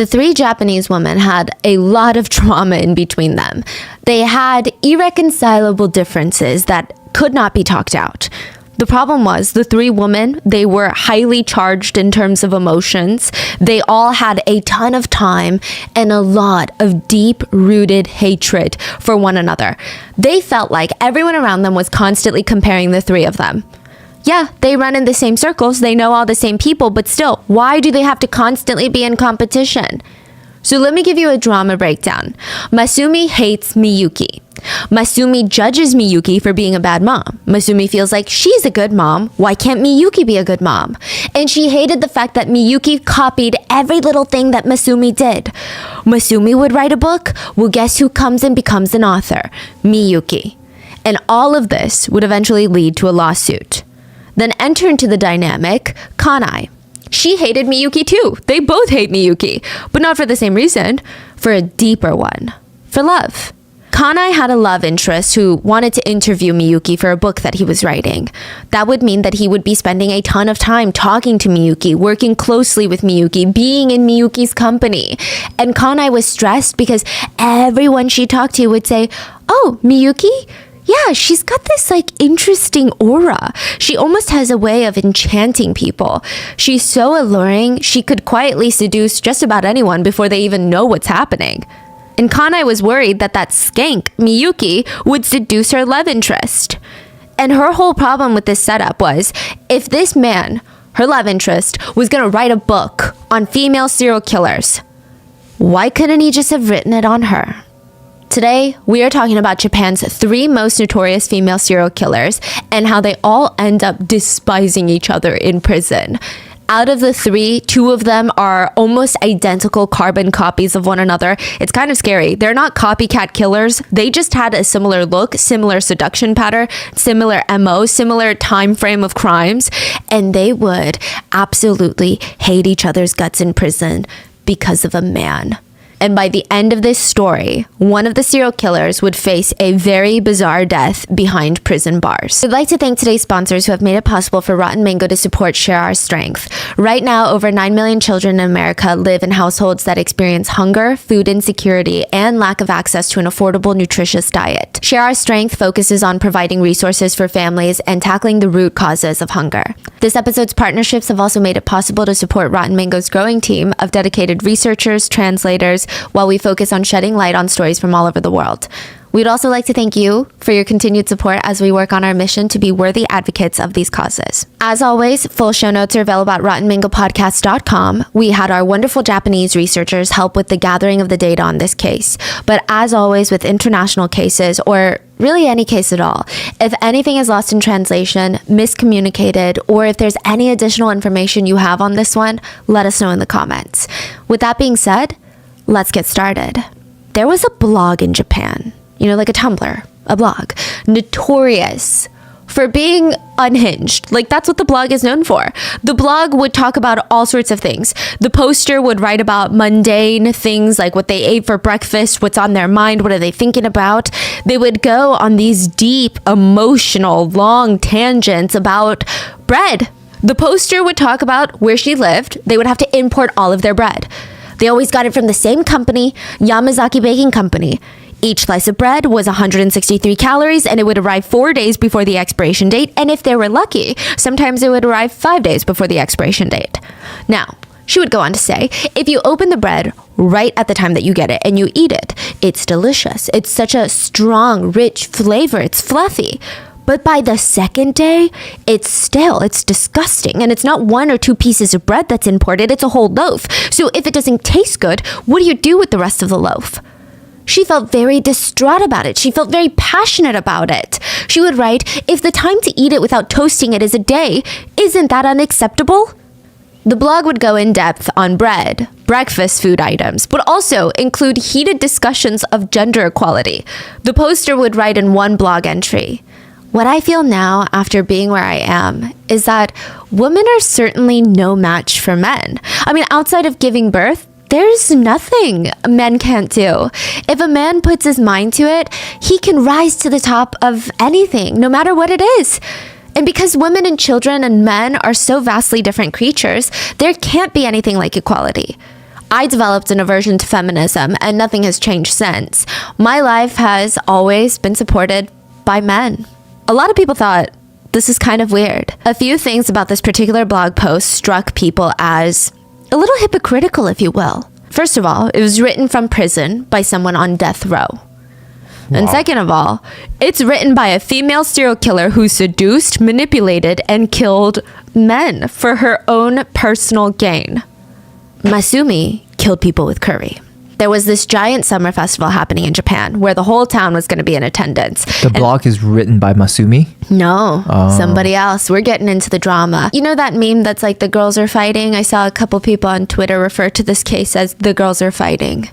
The three Japanese women had a lot of trauma in between them. They had irreconcilable differences that could not be talked out. The problem was the three women, they were highly charged in terms of emotions. They all had a ton of time and a lot of deep-rooted hatred for one another. They felt like everyone around them was constantly comparing the three of them. Yeah, they run in the same circles, they know all the same people, but still, why do they have to constantly be in competition? So let me give you a drama breakdown. Masumi hates Miyuki. Masumi judges Miyuki for being a bad mom. Masumi feels like she's a good mom. Why can't Miyuki be a good mom? And she hated the fact that Miyuki copied every little thing that Masumi did. Masumi would write a book. Well, guess who comes and becomes an author? Miyuki. And all of this would eventually lead to a lawsuit. Then enter into the dynamic Kanai. She hated Miyuki too. They both hate Miyuki, but not for the same reason, for a deeper one, for love. Kanai had a love interest who wanted to interview Miyuki for a book that he was writing. That would mean that he would be spending a ton of time talking to Miyuki, working closely with Miyuki, being in Miyuki's company. And Kanai was stressed because everyone she talked to would say, "Oh, Miyuki? Yeah, she's got this interesting aura. She almost has a way of enchanting people. She's so alluring, she could quietly seduce just about anyone before they even know what's happening." And Kanai was worried that skank, Miyuki, would seduce her love interest. And her whole problem with this setup was, if this man, her love interest, was going to write a book on female serial killers, why couldn't he just have written it on her? Today, we are talking about Japan's 3 most notorious female serial killers and how they all end up despising each other in prison. Out of the 3, 2 of them are almost identical carbon copies of one another. It's kind of scary. They're not copycat killers. They just had a similar look, similar seduction pattern, similar MO, similar time frame of crimes, and they would absolutely hate each other's guts in prison because of a man. And by the end of this story, one of the serial killers would face a very bizarre death behind prison bars. I'd like to thank today's sponsors who have made it possible for Rotten Mango to support Share Our Strength. Right now, over 9 million children in America live in households that experience hunger, food insecurity, and lack of access to an affordable, nutritious diet. Share Our Strength focuses on providing resources for families and tackling the root causes of hunger. This episode's partnerships have also made it possible to support Rotten Mango's growing team of dedicated researchers, translators, while we focus on shedding light on stories from all over the world. We'd also like to thank you for your continued support as we work on our mission to be worthy advocates of these causes. As always, full show notes are available at rottenmangopodcast.com. We had our wonderful Japanese researchers help with the gathering of the data on this case. But as always with international cases, or really any case at all, if anything is lost in translation, miscommunicated, or if there's any additional information you have on this one, let us know in the comments. With that being said, let's get started. There was a blog in Japan, like a Tumblr, a blog, notorious for being unhinged. That's what the blog is known for. The blog would talk about all sorts of things. The poster would write about mundane things like what they ate for breakfast, what's on their mind, what are they thinking about. They would go on these deep, emotional, long tangents about bread. The poster would talk about where she lived. They would have to import all of their bread. They always got it from the same company, Yamazaki Baking Company. Each slice of bread was 163 calories and it would arrive 4 days before the expiration date. And if they were lucky, sometimes it would arrive 5 days before the expiration date. Now, she would go on to say, if you open the bread right at the time that you get it and you eat it, it's delicious. It's such a strong, rich flavor. It's fluffy. But by the second day, it's stale, it's disgusting, and it's not 1 or 2 pieces of bread that's imported, it's a whole loaf. So if it doesn't taste good, what do you do with the rest of the loaf? She felt very distraught about it. She felt very passionate about it. She would write, if the time to eat it without toasting it is a day, isn't that unacceptable? The blog would go in depth on bread, breakfast food items, but also include heated discussions of gender equality. The poster would write in one blog entry, what I feel now after being where I am is that women are certainly no match for men. Outside of giving birth, there's nothing men can't do. If a man puts his mind to it, he can rise to the top of anything, no matter what it is. And because women and children and men are so vastly different creatures, there can't be anything like equality. I developed an aversion to feminism, and nothing has changed since. My life has always been supported by men. A lot of people thought this is kind of weird. A few things about this particular blog post struck people as a little hypocritical, if you will. First of all, it was written from prison by someone on death row. Wow. And second of all, it's written by a female serial killer who seduced, manipulated, and killed men for her own personal gain. Masumi killed people with curry. There was this giant summer festival happening in Japan where the whole town was going to be in attendance. The blog is written by Masumi? No, somebody else. We're getting into the drama. You know that meme that's like the girls are fighting? I saw a couple people on Twitter refer to this case as the girls are fighting.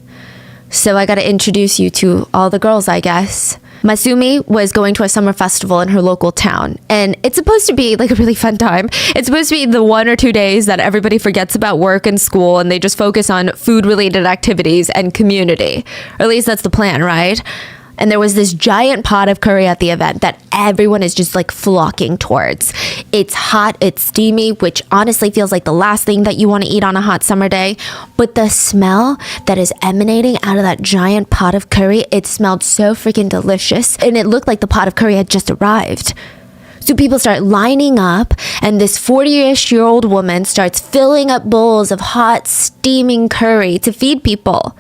So I got to introduce you to all the girls, I guess. Masumi was going to a summer festival in her local town, and it's supposed to be like a really fun time. It's supposed to be the 1 or 2 days that everybody forgets about work and school, and they just focus on food-related activities and community. Or at least that's the plan, right? And there was this giant pot of curry at the event that everyone is just like flocking towards. It's hot, it's steamy, which honestly feels like the last thing that you want to eat on a hot summer day. But the smell that is emanating out of that giant pot of curry, it smelled so freaking delicious. And it looked like the pot of curry had just arrived. So people start lining up, and this 40-ish-year-old woman starts filling up bowls of hot, steaming curry to feed people.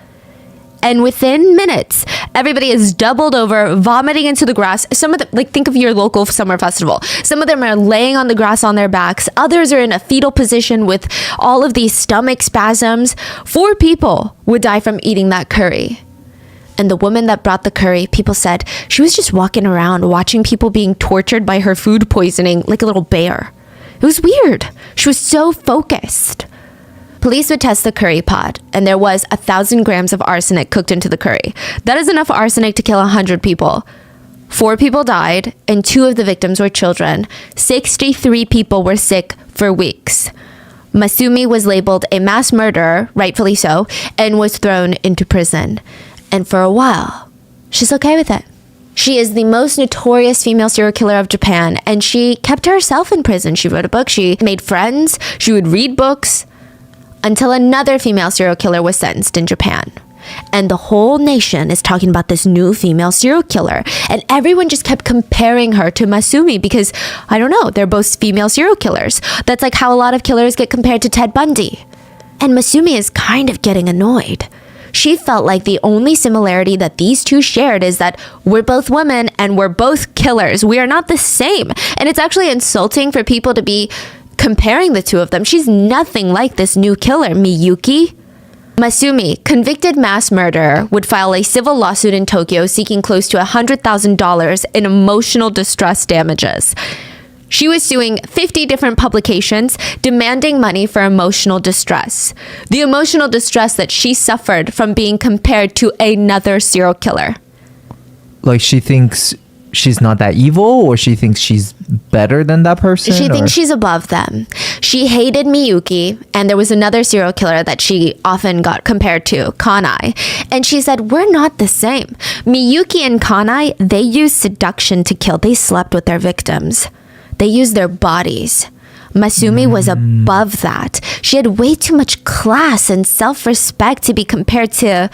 And within minutes, everybody is doubled over, vomiting into the grass. Some of them, like, think of your local summer festival. Some of them are laying on the grass on their backs. Others are in a fetal position with all of these stomach spasms. 4 people would die from eating that curry. And the woman that brought the curry, people said she was just walking around watching people being tortured by her food poisoning like a little bear. It was weird. She was so focused. Police would test the curry pot, and there was 1,000 grams of arsenic cooked into the curry. That is enough arsenic to kill 100 people. 4 people died, and 2 of the victims were children. 63 people were sick for weeks. Masumi was labeled a mass murderer, rightfully so, and was thrown into prison. And for a while, she's okay with it. She is the most notorious female serial killer of Japan, and she kept herself in prison. She wrote a book, she made friends, she would read books, until another female serial killer was sentenced in Japan. And the whole nation is talking about this new female serial killer. And everyone just kept comparing her to Masumi because, I don't know, they're both female serial killers. That's like how a lot of killers get compared to Ted Bundy. And Masumi is kind of getting annoyed. She felt like the only similarity that these two shared is that we're both women and we're both killers. We are not the same. And it's actually insulting for people to be comparing the two of them. She's nothing like this new killer, Miyuki. Masumi, convicted mass murderer, would file a civil lawsuit in Tokyo seeking close to $100,000 in emotional distress damages. She was suing 50 different publications, demanding money for emotional distress. The emotional distress that she suffered from being compared to another serial killer. Like, she thinks she's not that evil, or she thinks she's better than that person? She thinks she's above them. She hated Miyuki, and there was another serial killer that she often got compared to, Kanai. And she said, we're not the same. Miyuki and Kanai, they used seduction to kill. They slept with their victims. They used their bodies. Masumi was above that. She had way too much class and self-respect to be compared to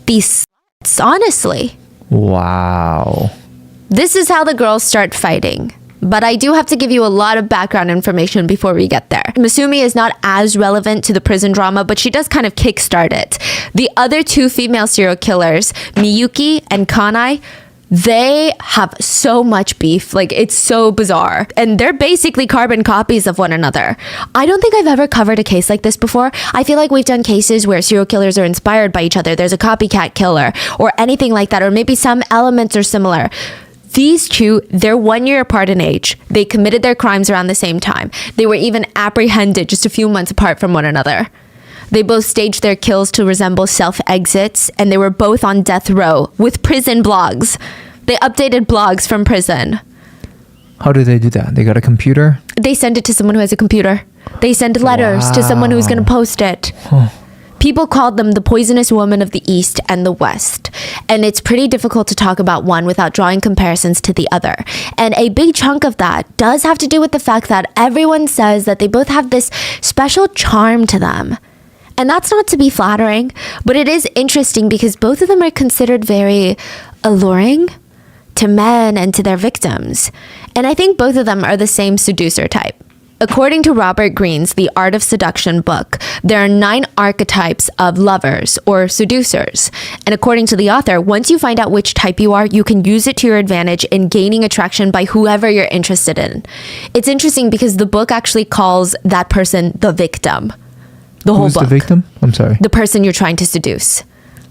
these sluts, honestly. Wow. This is how the girls start fighting. But I do have to give you a lot of background information before we get there. Masumi is not as relevant to the prison drama, but she does kind of kickstart it. The other 2 female serial killers, Miyuki and Kanai, they have so much beef. Like, it's so bizarre. And they're basically carbon copies of one another. I don't think I've ever covered a case like this before. I feel like we've done cases where serial killers are inspired by each other. There's a copycat killer or anything like that, or maybe some elements are similar. These 2, they're 1 year apart in age. They committed their crimes around the same time. They were even apprehended just a few months apart from one another. They both staged their kills to resemble self-exits, and they were both on death row with prison blogs. They updated blogs from prison. How do they do that? They got a computer? They send it to someone who has a computer. They send letters to someone who's going to post it. Huh. People called them the poisonous woman of the East and the West. And it's pretty difficult to talk about one without drawing comparisons to the other. And a big chunk of that does have to do with the fact that everyone says that they both have this special charm to them. And that's not to be flattering, but it is interesting because both of them are considered very alluring to men and to their victims. And I think both of them are the same seducer type. According to Robert Greene's The Art of Seduction book, there are 9 archetypes of lovers or seducers. And according to the author, once you find out which type you are, you can use it to your advantage in gaining attraction by whoever you're interested in. It's interesting because the book actually calls that person the victim. The whole Who's book. the victim? I'm sorry. The person you're trying to seduce.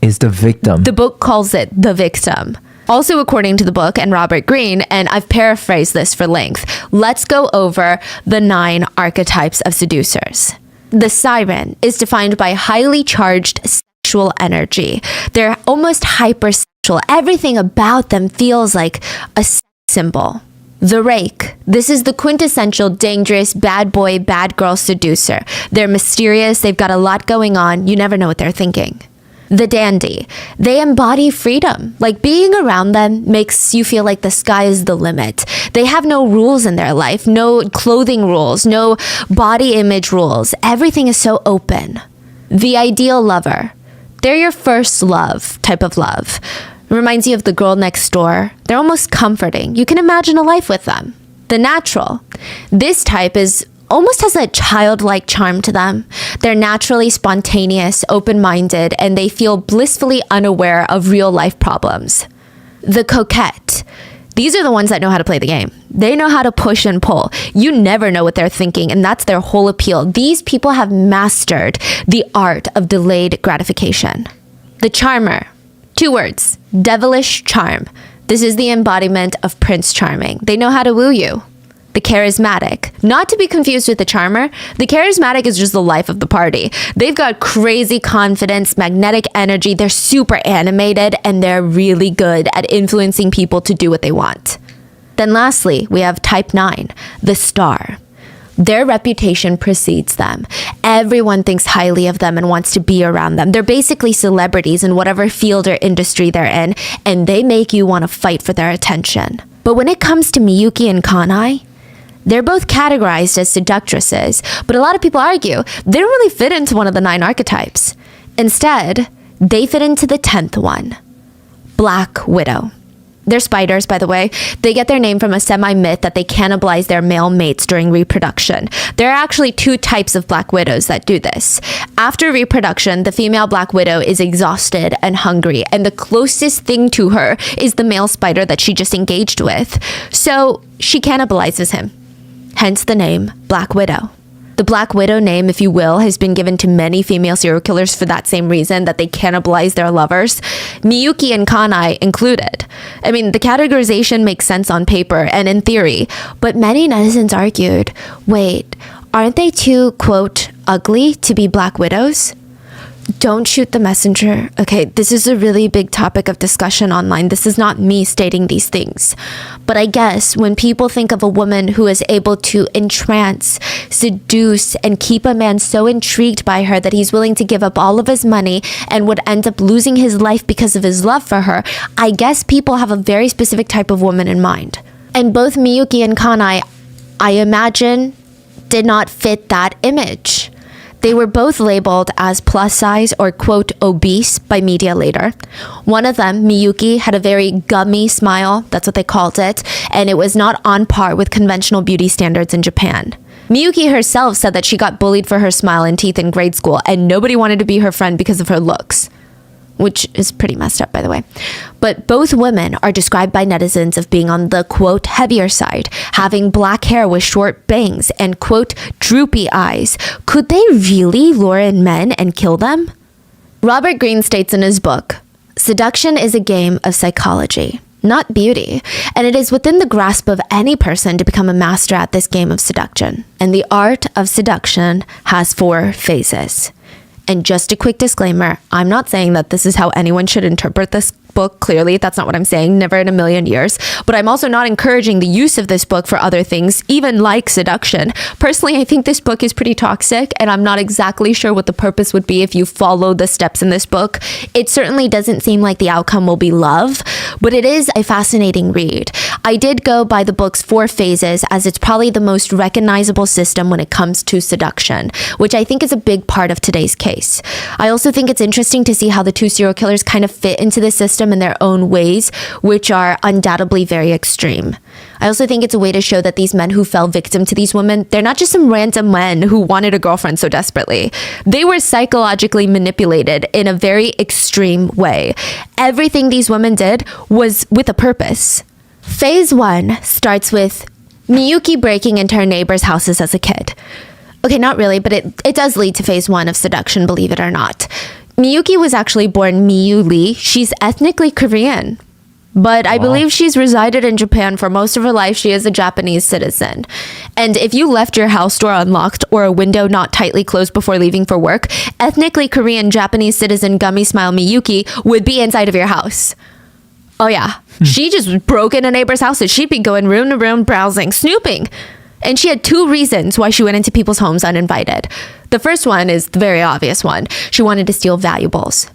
Is the victim. The book calls it the victim. Also, according to the book and Robert Greene, and I've paraphrased this for length, let's go over the 9 archetypes of seducers. The siren is defined by highly charged sexual energy. They're almost hypersexual. Everything about them feels like a sex symbol. The rake. This is the quintessential dangerous bad boy, bad girl seducer. They're mysterious. They've got a lot going on. You never know what they're thinking. The dandy. They embody freedom. Like being around them makes you feel like the sky is the limit. They have no rules in their life, no clothing rules, no body image rules. Everything is so open. The ideal lover. They're your first love type of love. Reminds you of the girl next door. They're almost comforting. You can imagine a life with them. The natural. This type almost has a childlike charm to them. They're naturally spontaneous, open-minded, and they feel blissfully unaware of real-life problems. The coquette. These are the ones that know how to play the game. They know how to push and pull. You never know what they're thinking, and that's their whole appeal. These people have mastered the art of delayed gratification. The charmer. 2 words. Devilish charm. This is the embodiment of Prince Charming. They know how to woo you. The charismatic. Not to be confused with the charmer. The charismatic is just the life of the party. They've got crazy confidence, magnetic energy. They're super animated, and they're really good at influencing people to do what they want. Then lastly, we have type 9, the star. Their reputation precedes them. Everyone thinks highly of them and wants to be around them. They're basically celebrities in whatever field or industry they're in, and they make you want to fight for their attention. But when it comes to Miyuki and Kanai, they're both categorized as seductresses, but a lot of people argue they don't really fit into one of the 9 archetypes. Instead, they fit into the 10th one, Black Widow. They're spiders, by the way. They get their name from a semi-myth that they cannibalize their male mates during reproduction. There are actually 2 types of Black Widows that do this. After reproduction, the female Black Widow is exhausted and hungry, and the closest thing to her is the male spider that she just engaged with. So she cannibalizes him. Hence the name Black Widow. The Black Widow name, if you will, has been given to many female serial killers for that same reason, that they cannibalize their lovers, Miyuki and Kanai included. I mean, the categorization makes sense on paper and in theory, but many netizens argued, wait, aren't they too, quote, ugly to be Black Widows? Don't shoot the messenger. Okay, this is a really big topic of discussion online. This is not me stating these things. But I guess when people think of a woman who is able to entrance, seduce, and keep a man so intrigued by her that he's willing to give up all of his money and would end up losing his life because of his love for her, I guess people have a very specific type of woman in mind. And both Miyuki and Kanai, I imagine, did not fit that image. They were both labeled as plus size or, quote, obese by media later. One of them, Miyuki, had a very gummy smile, that's what they called it, and it was not on par with conventional beauty standards in Japan. Miyuki herself said that she got bullied for her smile and teeth in grade school, and nobody wanted to be her friend because of her looks. Which is pretty messed up, by the way. But both women are described by netizens of being on the, quote, heavier side, having black hair with short bangs and, quote, droopy eyes. Could they really lure in men and kill them? Robert Greene states in his book, seduction is a game of psychology, not beauty, and it is within the grasp of any person to become a master at this game of seduction. And the art of seduction has 4 phases. And just a quick disclaimer, I'm not saying that this is how anyone should interpret this book, clearly. That's not what I'm saying. Never in a million years. But I'm also not encouraging the use of this book for other things, even like seduction. Personally, I think this book is pretty toxic, and I'm not exactly sure what the purpose would be if you follow the steps in this book. It certainly doesn't seem like the outcome will be love, but it is a fascinating read. I did go by the book's 4 phases, as it's probably the most recognizable system when it comes to seduction, which I think is a big part of today's case. I also think it's interesting to see how the 2 serial killers kind of fit into the system in their own ways, which are undoubtedly very extreme. I also think it's a way to show that these men who fell victim to these women, they're not just some random men who wanted a girlfriend so desperately. They were psychologically manipulated in a very extreme way. Everything these women did was with a purpose. Phase 1 starts with Miyuki breaking into her neighbors' houses as a kid. Okay, not really, but it does lead to phase 1 of seduction, believe it or not. Miyuki was actually born Miyu Lee. She's ethnically Korean, but I believe she's resided in Japan for most of her life. She is a Japanese citizen. And if you left your house door unlocked or a window not tightly closed before leaving for work, ethnically Korean Japanese citizen Gummy Smile Miyuki would be inside of your house. Oh yeah, she just broke into neighbors' houses. She'd be going room to room, browsing, snooping. And she had 2 reasons why she went into people's homes uninvited. The first one is the very obvious one. She wanted to steal valuables,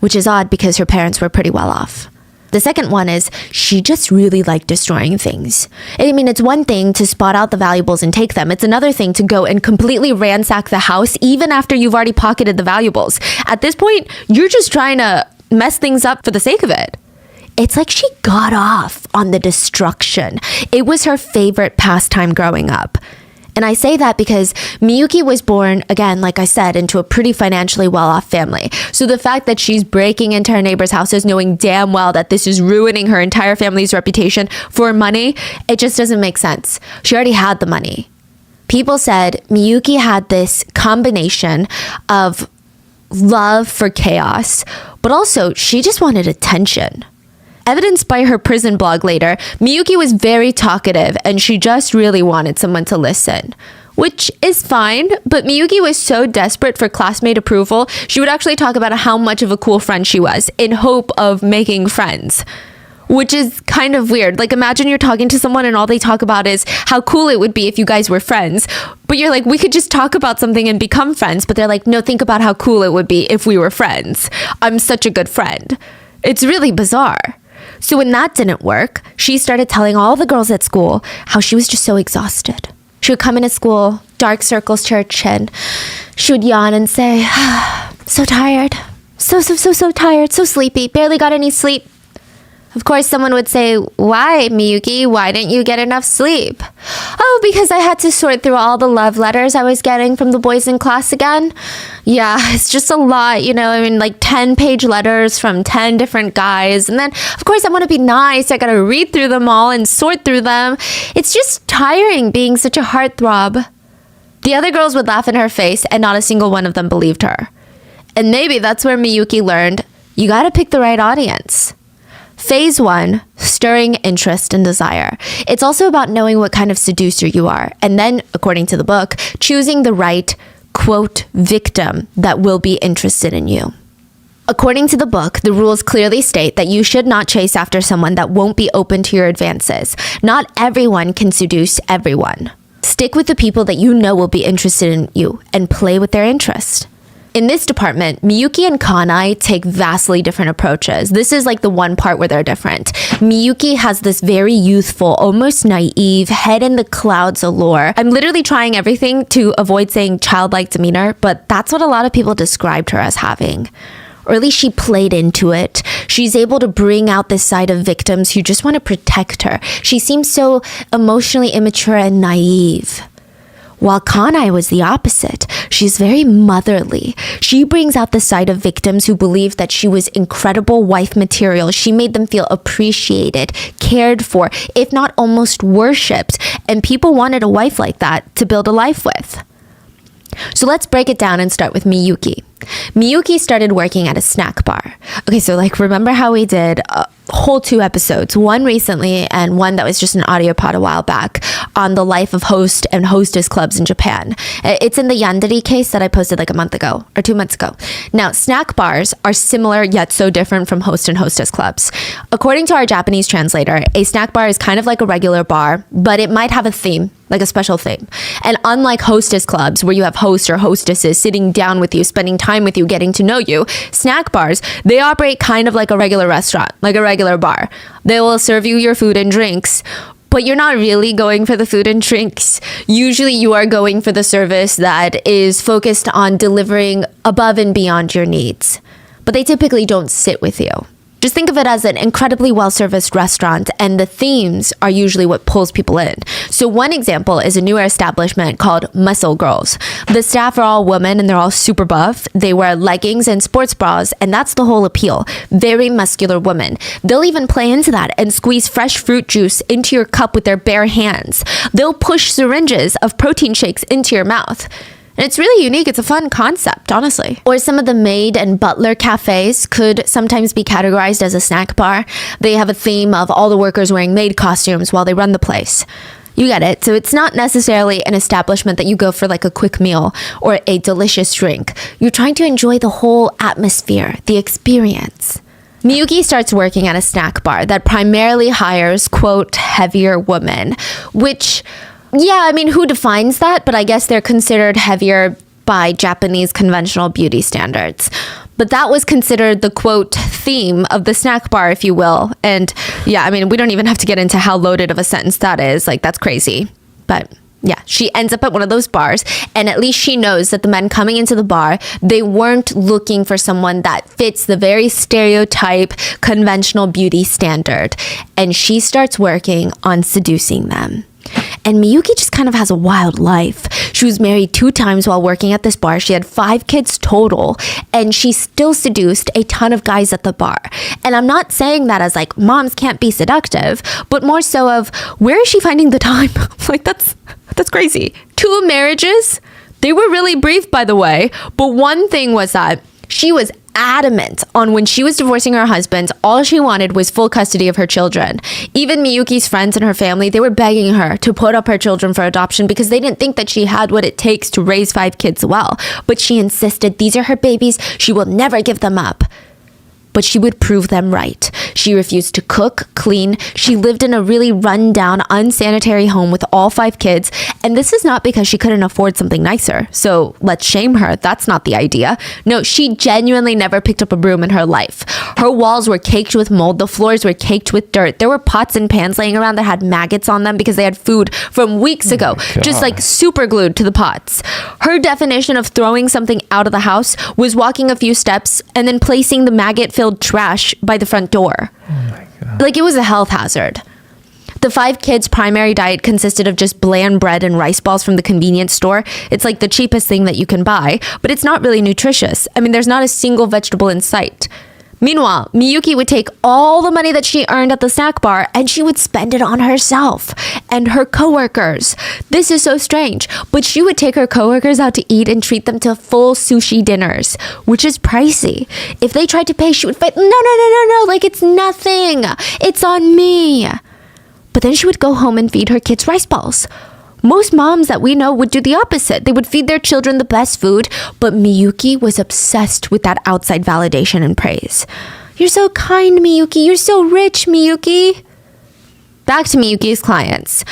which is odd because her parents were pretty well off. The second one is she just really liked destroying things. I mean, it's one thing to spot out the valuables and take them. It's another thing to go and completely ransack the house even after you've already pocketed the valuables. At this point, you're just trying to mess things up for the sake of it. It's like she got off on the destruction. It was her favorite pastime growing up. And I say that because Miyuki was born, again, like I said, into a pretty financially well-off family. So the fact that she's breaking into her neighbors' houses knowing damn well that this is ruining her entire family's reputation for money, it just doesn't make sense. She already had the money. People said Miyuki had this combination of love for chaos, but also she just wanted attention. Evidenced by her prison blog later, Miyuki was very talkative and she just really wanted someone to listen. Which is fine, but Miyuki was so desperate for classmate approval, she would actually talk about how much of a cool friend she was in hope of making friends. Which is kind of weird. Like, imagine you're talking to someone and all they talk about is how cool it would be if you guys were friends. But you're like, we could just talk about something and become friends. But they're like, no, think about how cool it would be if we were friends. I'm such a good friend. It's really bizarre. So when that didn't work, she started telling all the girls at school how she was just so exhausted. She would come into school, dark circles church, and she would yawn and say, so tired, so tired, so sleepy, barely got any sleep. Of course, someone would say, why, Miyuki? Why didn't you get enough sleep? Oh, because I had to sort through all the love letters I was getting from the boys in class again. Yeah, it's just a lot, you know, I mean, like 10-page letters from 10 different guys. And then, of course, I want to be nice. I got to read through them all and sort through them. It's just tiring being such a heartthrob. The other girls would laugh in her face, and not a single one of them believed her. And maybe that's where Miyuki learned, you got to pick the right audience. Phase 1, stirring interest and desire. It's also about knowing what kind of seducer you are, and then, according to the book, choosing the right, quote, victim that will be interested in you. According to the book, the rules clearly state that you should not chase after someone that won't be open to your advances. Not everyone can seduce everyone. Stick with the people that you know will be interested in you and play with their interest. In this department, Miyuki and Kanai take vastly different approaches. This is like the one part where they're different. Miyuki has this very youthful, almost naive, head in the clouds allure. I'm literally trying everything to avoid saying childlike demeanor, but that's what a lot of people described her as having. Or at least she played into it. She's able to bring out this side of victims who just want to protect her. She seems so emotionally immature and naive. While Kanai was the opposite. She's very motherly. She brings out the side of victims who believe that she was incredible wife material. She made them feel appreciated, cared for, if not almost worshipped. And people wanted a wife like that to build a life with. So let's break it down and start with Miyuki. Miyuki started working at a snack bar. Okay, so like remember how we did whole 2 episodes, one recently and one that was just an audio pod a while back, on the life of host and hostess clubs in Japan. It's in the Yandere case that I posted like a month ago or 2 months ago. Now, snack bars are similar yet so different from host and hostess clubs. According to our Japanese translator, a snack bar is kind of like a regular bar, but it might have a theme, like a special theme. And unlike hostess clubs, where you have hosts or hostesses sitting down with you, spending time with you, getting to know you, snack bars, they operate kind of like a regular restaurant, like a regular bar. They will serve you your food and drinks, but you're not really going for the food and drinks. Usually you are going for the service that is focused on delivering above and beyond your needs. But they typically don't sit with you. Just think of it as an incredibly well-serviced restaurant, and the themes are usually what pulls people in. So one example is a newer establishment called Muscle Girls. The staff are all women and they're all super buff. They wear leggings and sports bras, and that's the whole appeal. Very muscular women. They'll even play into that and squeeze fresh fruit juice into your cup with their bare hands. They'll push syringes of protein shakes into your mouth. And it's really unique. It's a fun concept, honestly. Or some of the maid and butler cafes could sometimes be categorized as a snack bar. They have a theme of all the workers wearing maid costumes while they run the place. You get it. So it's not necessarily an establishment that you go for like a quick meal or a delicious drink. You're trying to enjoy the whole atmosphere, the experience. Miyuki starts working at a snack bar that primarily hires, quote, heavier women, which... yeah, I mean, who defines that? But I guess they're considered heavier by Japanese conventional beauty standards. But that was considered the, quote, theme of the snack bar, if you will. And yeah, I mean, we don't even have to get into how loaded of a sentence that is. Like, that's crazy. But yeah, she ends up at one of those bars, and at least she knows that the men coming into the bar, they weren't looking for someone that fits the very stereotype conventional beauty standard. And she starts working on seducing them. And Miyuki just kind of has a wild life. She was married 2 times while working at this bar. She had 5 kids total, and she still seduced a ton of guys at the bar. And I'm not saying that as like moms can't be seductive, but more so of where is she finding the time? Like that's crazy. 2 marriages, they were really brief, by the way. But one thing was that she was adamant on when she was divorcing her husband, all she wanted was full custody of her children. Even Miyuki's friends and her family, they were begging her to put up her children for adoption because they didn't think that she had what it takes to raise 5 kids well. But she insisted these are her babies. She will never give them up. But she would prove them right. She refused to cook, clean. She lived in a really run-down, unsanitary home with all 5 kids. And this is not because she couldn't afford something nicer. So let's shame her. That's not the idea. No, she genuinely never picked up a broom in her life. Her walls were caked with mold. The floors were caked with dirt. There were pots and pans laying around that had maggots on them because they had food from weeks ago, just like super glued to the pots. Her definition of throwing something out of the house was walking a few steps and then placing the maggot-filled trash by the front door. Oh my God. Like it was a health hazard. The 5 kids' primary diet consisted of just bland bread and rice balls from the convenience store. It's like the cheapest thing that you can buy, but it's not really nutritious. I mean, there's not a single vegetable in sight. Meanwhile, Miyuki would take all the money that she earned at the snack bar and she would spend it on herself and her coworkers. This is so strange, but she would take her coworkers out to eat and treat them to full sushi dinners, which is pricey. If they tried to pay, she would fight, no, like it's nothing. It's on me. But then she would go home and feed her kids rice balls. Most moms that we know would do the opposite. They would feed their children the best food, but Miyuki was obsessed with that outside validation and praise. You're so kind, Miyuki. You're so rich, Miyuki. Back to Miyuki's clients.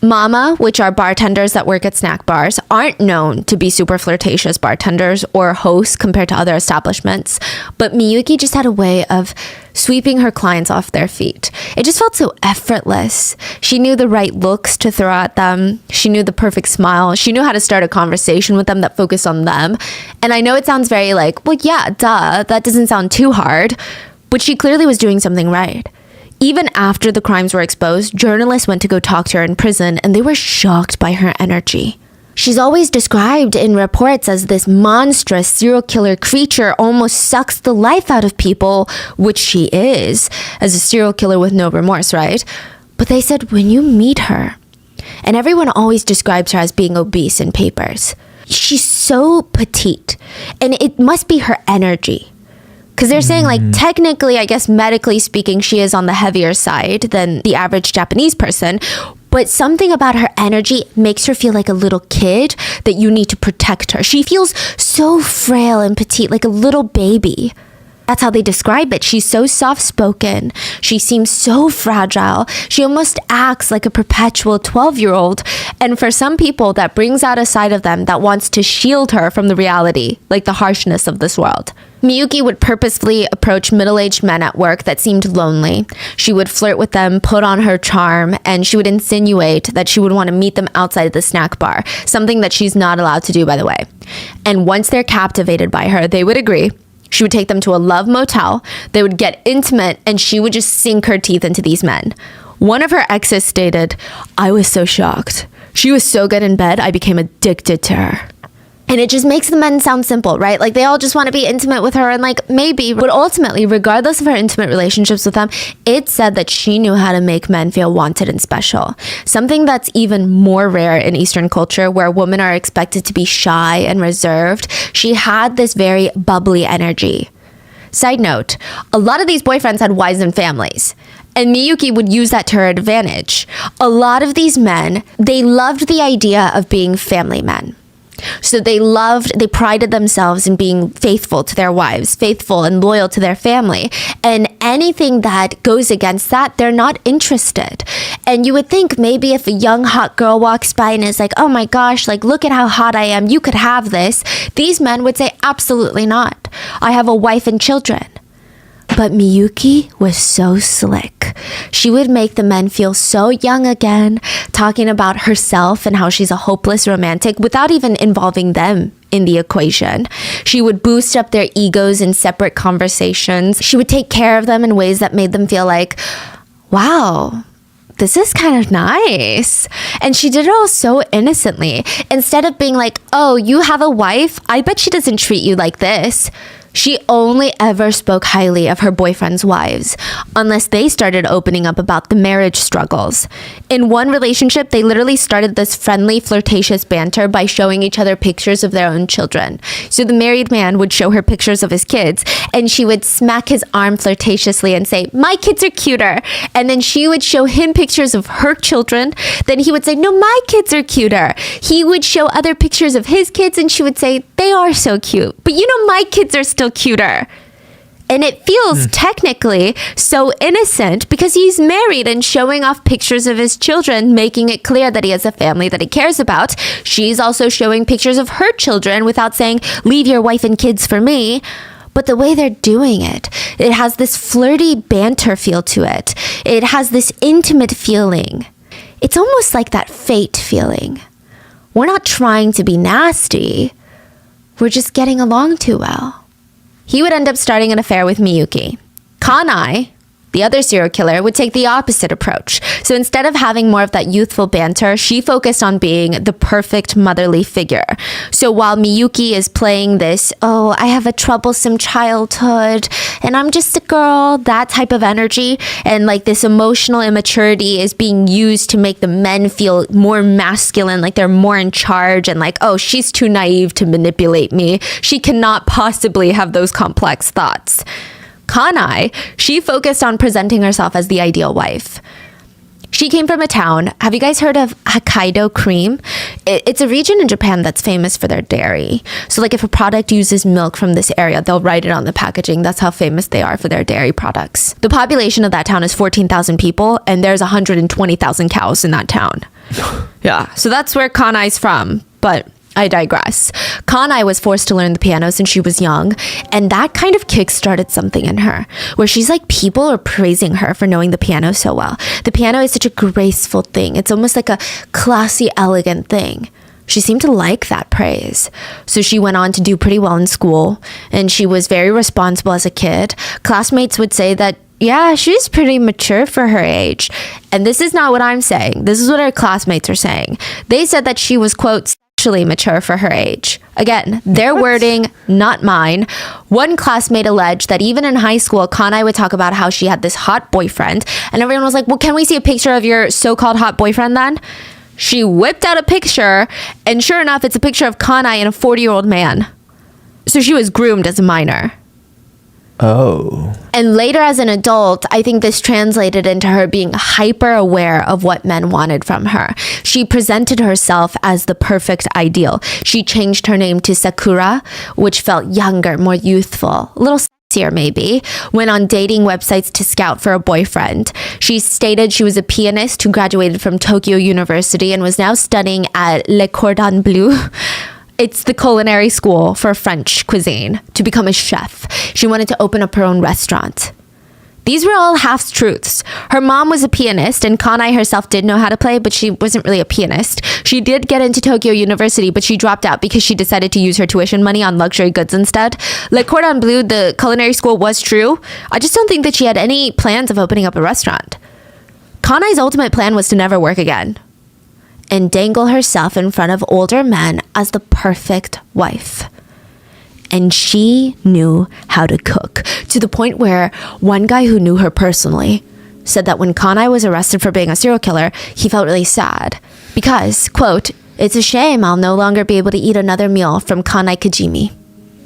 Mama, which are bartenders that work at snack bars, aren't known to be super flirtatious bartenders or hosts compared to other establishments, but Miyuki just had a way of sweeping her clients off their feet. It just felt so effortless. She knew the right looks to throw at them. She knew the perfect smile. She knew how to start a conversation with them that focused on them. And I know it sounds very like, well, yeah, duh, that doesn't sound too hard, but she clearly was doing something right. Even after the crimes were exposed, journalists went to go talk to her in prison, and they were shocked by her energy. She's always described in reports as this monstrous serial killer creature, almost sucks the life out of people, which she is, as a serial killer with no remorse, right? But they said when you meet her, and everyone always describes her as being obese in papers, she's so petite, and it must be her energy. Because they're saying, like, technically, I guess medically speaking, she is on the heavier side than the average Japanese person. But something about her energy makes her feel like a little kid that you need to protect her. She feels so frail and petite, like a little baby. That's how they describe it. She's so soft-spoken. She seems so fragile. She almost acts like a perpetual 12-year-old. And for some people, that brings out a side of them that wants to shield her from the reality, like the harshness of this world. Miyuki would purposefully approach middle-aged men at work that seemed lonely. She would flirt with them, put on her charm, and she would insinuate that she would want to meet them outside the snack bar, something that she's not allowed to do, by the way. And once they're captivated by her, they would agree. She would take them to a love motel. They would get intimate, and she would just sink her teeth into these men. One of her exes stated, "I was so shocked. She was so good in bed, I became addicted to her." And it just makes the men sound simple, right? Like, they all just want to be intimate with her, and like, maybe. But ultimately, regardless of her intimate relationships with them, it said that she knew how to make men feel wanted and special. Something that's even more rare in Eastern culture, where women are expected to be shy and reserved. She had this very bubbly energy. Side note, a lot of these boyfriends had wives and families. And Miyuki would use that to her advantage. A lot of these men, they loved the idea of being family men. So they prided themselves in being faithful to their wives, faithful and loyal to their family. And anything that goes against that, they're not interested. And you would think maybe if a young hot girl walks by and is like, "Oh my gosh, like, look at how hot I am, you could have this," these men would say, "Absolutely not. I have a wife and children." But Miyuki was so slick. She would make the men feel so young again, talking about herself and how she's a hopeless romantic without even involving them in the equation. She would boost up their egos in separate conversations. She would take care of them in ways that made them feel like, wow, this is kind of nice. And she did it all so innocently. Instead of being like, "Oh, you have a wife? I bet she doesn't treat you like this." She only ever spoke highly of her boyfriend's wives, unless they started opening up about the marriage struggles. In one relationship, they literally started this friendly, flirtatious banter by showing each other pictures of their own children. So the married man would show her pictures of his kids, and she would smack his arm flirtatiously and say, "My kids are cuter." And then she would show him pictures of her children. Then he would say, "No, my kids are cuter." He would show other pictures of his kids, and she would say, "They are so cute. But you know, my kids are still cuter." And it feels technically so innocent because he's married and showing off pictures of his children, making it clear that he has a family that he cares about. She's also showing pictures of her children without saying, "Leave your wife and kids for me." But the way they're doing it, it has this flirty banter feel to it. It has this intimate feeling. It's almost like that fate feeling. We're not trying to be nasty. We're just getting along too well. He would end up starting an affair with Miyuki. Kanai, the other serial killer, would take the opposite approach. So instead of having more of that youthful banter, she focused on being the perfect motherly figure. So while Miyuki is playing this, "Oh, I have a troublesome childhood and I'm just a girl," that type of energy, and like this emotional immaturity is being used to make the men feel more masculine, like they're more in charge, and like, "Oh, she's too naive to manipulate me. She cannot possibly have those complex thoughts." Kanai, she focused on presenting herself as the ideal wife. She came from a town. Have you guys heard of Hokkaido cream? It's a region in Japan that's famous for their dairy. So like if a product uses milk from this area, they'll write it on the packaging. That's how famous they are for their dairy products. The population of that town is 14,000 people, and there's 120,000 cows in that town. Yeah, so that's where Kanai's from. But I digress. Kanai was forced to learn the piano since she was young, and that kind of kick-started something in her, where she's like, people are praising her for knowing the piano so well. The piano is such a graceful thing. It's almost like a classy, elegant thing. She seemed to like that praise. So she went on to do pretty well in school, and she was very responsible as a kid. Classmates would say that, yeah, she's pretty mature for her age. And this is not what I'm saying. This is what her classmates are saying. They said that she was, quote, sexually mature for her age. Again, their wording, not mine. One classmate alleged that even in high school, Kanai would talk about how she had this hot boyfriend, and everyone was like, "Well, can we see a picture of your so-called hot boyfriend then?" She whipped out a picture, and sure enough, it's a picture of Kanai and a 40-year-old man. So she was groomed as a minor. Oh. And later as an adult, I think this translated into her being hyper aware of what men wanted from her. She presented herself as the perfect ideal. She changed her name to Sakura, which felt younger, more youthful, a little sexier maybe, went on dating websites to scout for a boyfriend. She stated she was a pianist who graduated from Tokyo University and was now studying at Le Cordon Bleu. It's the culinary school for French cuisine, to become a chef. She wanted to open up her own restaurant. These were all half-truths. Her mom was a pianist, and Kanai herself did know how to play, but she wasn't really a pianist. She did get into Tokyo University, but she dropped out because she decided to use her tuition money on luxury goods instead. Le Cordon Bleu, the culinary school, was true. I just don't think that she had any plans of opening up a restaurant. Kanai's ultimate plan was to never work again and dangle herself in front of older men as the perfect wife. And she knew how to cook, to the point where one guy who knew her personally said that when Kanai was arrested for being a serial killer, he felt really sad because, quote, "It's a shame I'll no longer be able to eat another meal from Kanai Kajimi."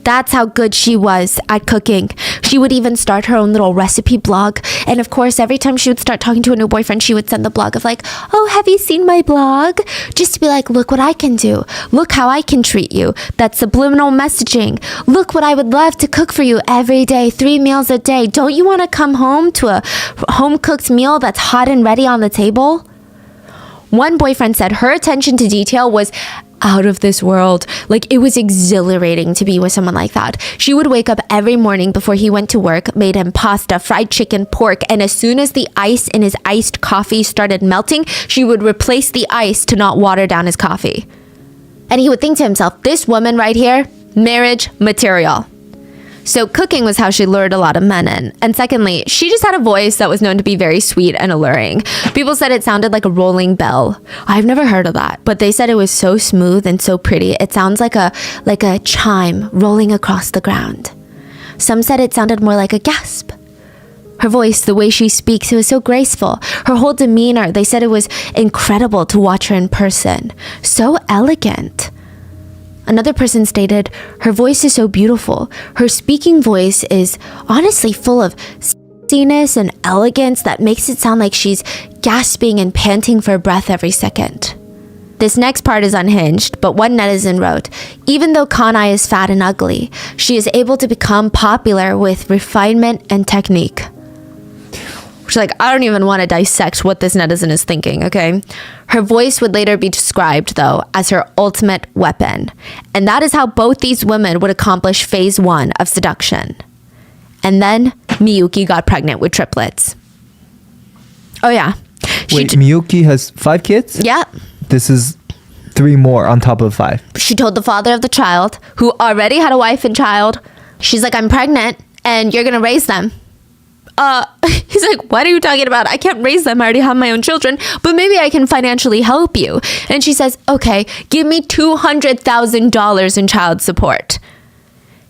That's how good she was at cooking. She would even start her own little recipe blog. And of course, every time she would start talking to a new boyfriend, she would send the blog of like, "Oh, have you seen my blog?" Just to be like, look what I can do. Look how I can treat you. That subliminal messaging. Look what I would love to cook for you every day, 3 meals a day. Don't you want to come home to a home-cooked meal that's hot and ready on the table? One boyfriend said her attention to detail was out of this world. Like, it was exhilarating to be with someone like that. She would wake up every morning before he went to work, made him pasta, fried chicken, pork, and as soon as the ice in his iced coffee started melting, she would replace the ice to not water down his coffee. And he would think to himself, this woman right here, marriage material. So cooking was how she lured a lot of men in. And secondly, she just had a voice that was known to be very sweet and alluring. People said it sounded like a rolling bell. I've never heard of that, but they said it was so smooth and so pretty. It sounds like a chime rolling across the ground. Some said it sounded more like a gasp. Her voice, the way she speaks, it was so graceful. Her whole demeanor, they said it was incredible to watch her in person. So elegant. Another person stated, her voice is so beautiful. Her speaking voice is honestly full of sexiness and elegance that makes it sound like she's gasping and panting for breath every second. This next part is unhinged, but one netizen wrote, even though Kanai is fat and ugly, she is able to become popular with refinement and technique. Which, like, I don't even want to dissect what this netizen is thinking, okay? Her voice would later be described, though, as her ultimate weapon. And that is how both these women would accomplish phase 1 of seduction. And then Miyuki got pregnant with triplets. Oh, yeah. Wait, Miyuki has 5 kids? Yeah. This is 3 more on top of 5. She told the father of the child, who already had a wife and child, she's like, I'm pregnant, and you're going to raise them. He's like, what are you talking about? I can't raise them. I already have my own children, but maybe I can financially help you. And she says, okay, give me $200,000 in child support.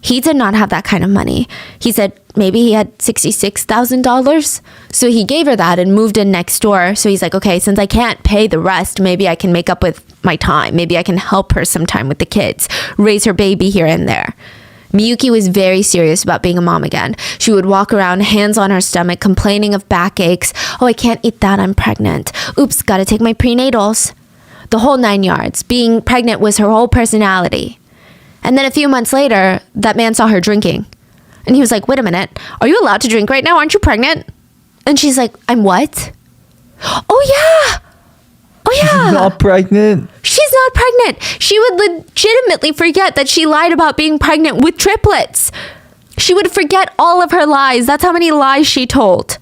He did not have that kind of money. He said maybe he had $66,000. So he gave her that and moved in next door. So he's like, okay, since I can't pay the rest, maybe I can make up with my time. Maybe I can help her sometime with the kids, raise her baby here and there. Miyuki was very serious about being a mom again. She would walk around, hands on her stomach, complaining of backaches. Oh, I can't eat that, I'm pregnant. Oops, gotta take my prenatals. The whole 9 yards. Being pregnant was her whole personality. And then a few months later, that man saw her drinking. And he was like, wait a minute, are you allowed to drink right now? Aren't you pregnant? And she's like, I'm what? Oh, yeah. Oh, yeah. She's not pregnant. She's not pregnant. She would legitimately forget that she lied about being pregnant with triplets. She would forget all of her lies. That's how many lies she told.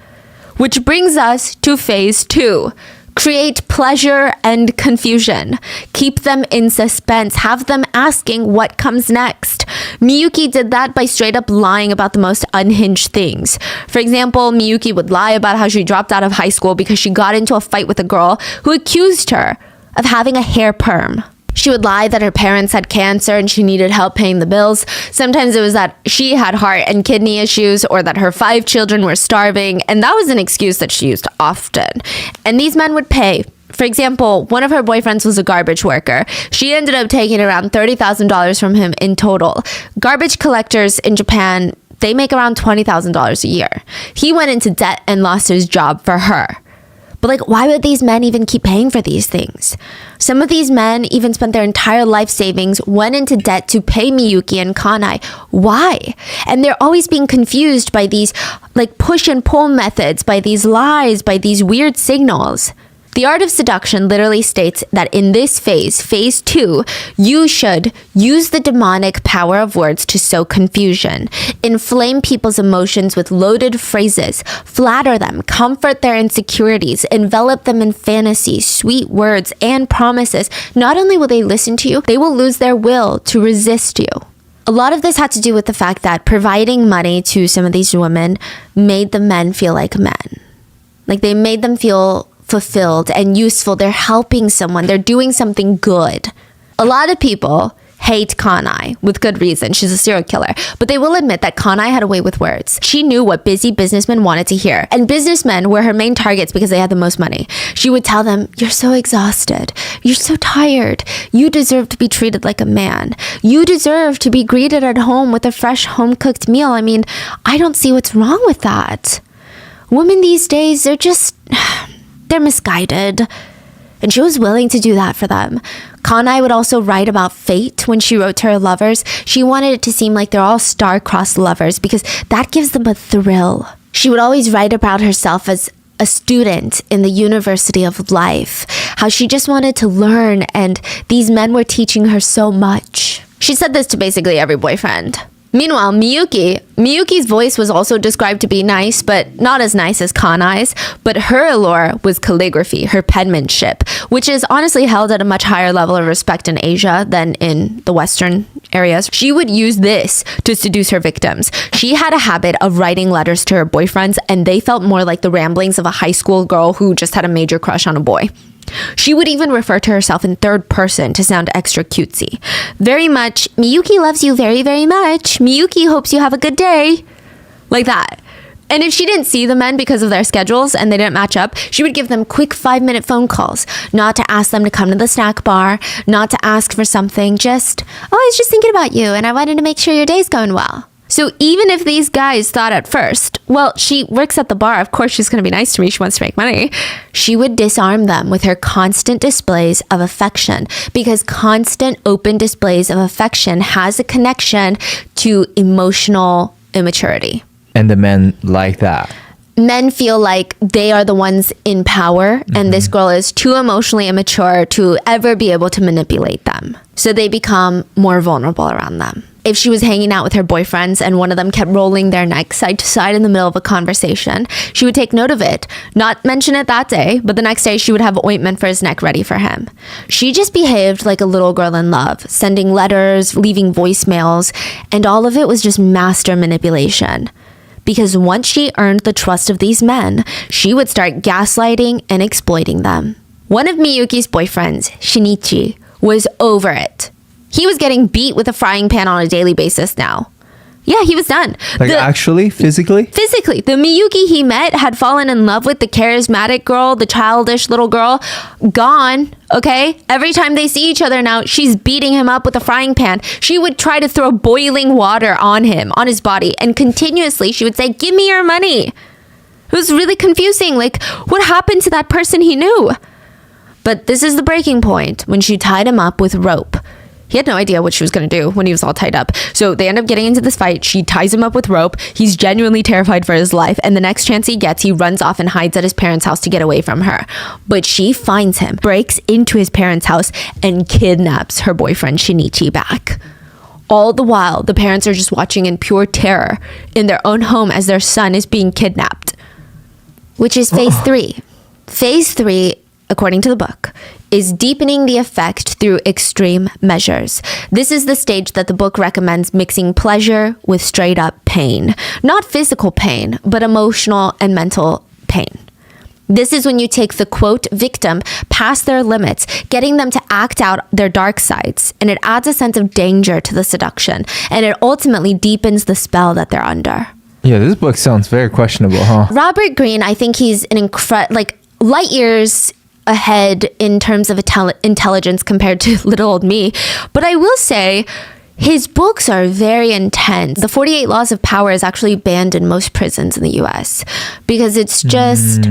Which brings us to phase 2. Create pleasure and confusion. Keep them in suspense. Have them asking what comes next. Miyuki did that by straight up lying about the most unhinged things. For example, Miyuki would lie about how she dropped out of high school because she got into a fight with a girl who accused her of having a hair perm. She would lie that her parents had cancer and she needed help paying the bills. Sometimes it was that she had heart and kidney issues or that her 5 children were starving, and that was an excuse that she used often. And these men would pay. For example, one of her boyfriends was a garbage worker. She ended up taking around $30,000 from him in total. Garbage collectors in Japan They make around $20,000 a year. He went into debt and lost his job for her. But like, why would these men even keep paying for these things? Some of these men even spent their entire life savings, went into debt to pay Miyuki and Kanai. Why? And they're always being confused by these like push and pull methods, by these lies, by these weird signals. The Art of Seduction literally states that in this phase 2, you should use the demonic power of words to sow confusion, inflame people's emotions with loaded phrases, flatter them, comfort their insecurities, envelop them in fantasies, sweet words, and promises. Not only will they listen to you, they will lose their will to resist you. A lot of this had to do with the fact that providing money to some of these women made the men feel like men. Like they made them feel fulfilled and useful. They're helping someone. They're doing something good. A lot of people hate Kanai with good reason. She's a serial killer. But they will admit that Kanai had a way with words. She knew what busy businessmen wanted to hear. And businessmen were her main targets because they had the most money. She would tell them, "You're so exhausted. You're so tired. You deserve to be treated like a man. You deserve to be greeted at home with a fresh home-cooked meal. I mean, I don't see what's wrong with that." Women these days, they're misguided. And she was willing to do that for them. Kanai would also write about fate when she wrote to her lovers. She wanted it to seem like they're all star-crossed lovers because that gives them a thrill. She would always write about herself as a student in the University of Life, how she just wanted to learn and these men were teaching her so much. She said this to basically every boyfriend. Meanwhile, Miyuki's voice was also described to be nice, but not as nice as Kanai's. But her allure was calligraphy, her penmanship, which is honestly held at a much higher level of respect in Asia than in the Western areas. She would use this to seduce her victims. She had a habit of writing letters to her boyfriends, and they felt more like the ramblings of a high school girl who just had a major crush on a boy. She would even refer to herself in third person to sound extra cutesy. Very much, "Miyuki loves you very, very much. Miyuki hopes you have a good day." Like that. And if she didn't see the men because of their schedules and they didn't match up, she would give them quick 5-minute phone calls. Not to ask them to come to the snack bar, not to ask for something, just, "Oh, I was just thinking about you and I wanted to make sure your day's going well." So even if these guys thought at first, well, she works at the bar, of course she's going to be nice to me, she wants to make money, she would disarm them with her constant displays of affection, because constant open displays of affection has a connection to emotional immaturity. And the men like that. Men feel like they are the ones in power and this girl is too emotionally immature to ever be able to manipulate them. So they become more vulnerable around them. If she was hanging out with her boyfriends and one of them kept rolling their neck side to side in the middle of a conversation, she would take note of it, not mention it that day, but the next day she would have ointment for his neck ready for him. She just behaved like a little girl in love, sending letters, leaving voicemails, and all of it was just master manipulation. Because once she earned the trust of these men, she would start gaslighting and exploiting them. One of Miyuki's boyfriends, Shinichi, was over it. He was getting beat with a frying pan on a daily basis now. Yeah, he was done. Actually, physically? Physically. The Miyuki he met had fallen in love with the charismatic girl, the childish little girl. Gone, okay? Every time they see each other now, she's beating him up with a frying pan. She would try to throw boiling water on him, on his body, and continuously she would say, "Give me your money." It was really confusing. Like, what happened to that person he knew? But this is the breaking point, when she tied him up with rope. He had no idea what she was going to do when he was all tied up. So they end up getting into this fight. She ties him up with rope. He's genuinely terrified for his life. And the next chance he gets, he runs off and hides at his parents' house to get away from her. But she finds him, breaks into his parents' house, and kidnaps her boyfriend Shinichi back. All the while, the parents are just watching in pure terror in their own home as their son is being kidnapped. Which is phase 3. Phase 3, according to the book, is deepening the effect through extreme measures. This is the stage that the book recommends mixing pleasure with straight up pain. Not physical pain, but emotional and mental pain. This is when you take the, quote, victim past their limits, getting them to act out their dark sides, and it adds a sense of danger to the seduction, and it ultimately deepens the spell that they're under. Yeah, this book sounds very questionable, huh? Robert Greene, I think he's an light years ahead in terms of intelligence compared to little old me. But I will say His books are very intense. The 48 Laws of Power is actually banned in most prisons in the US because it's just,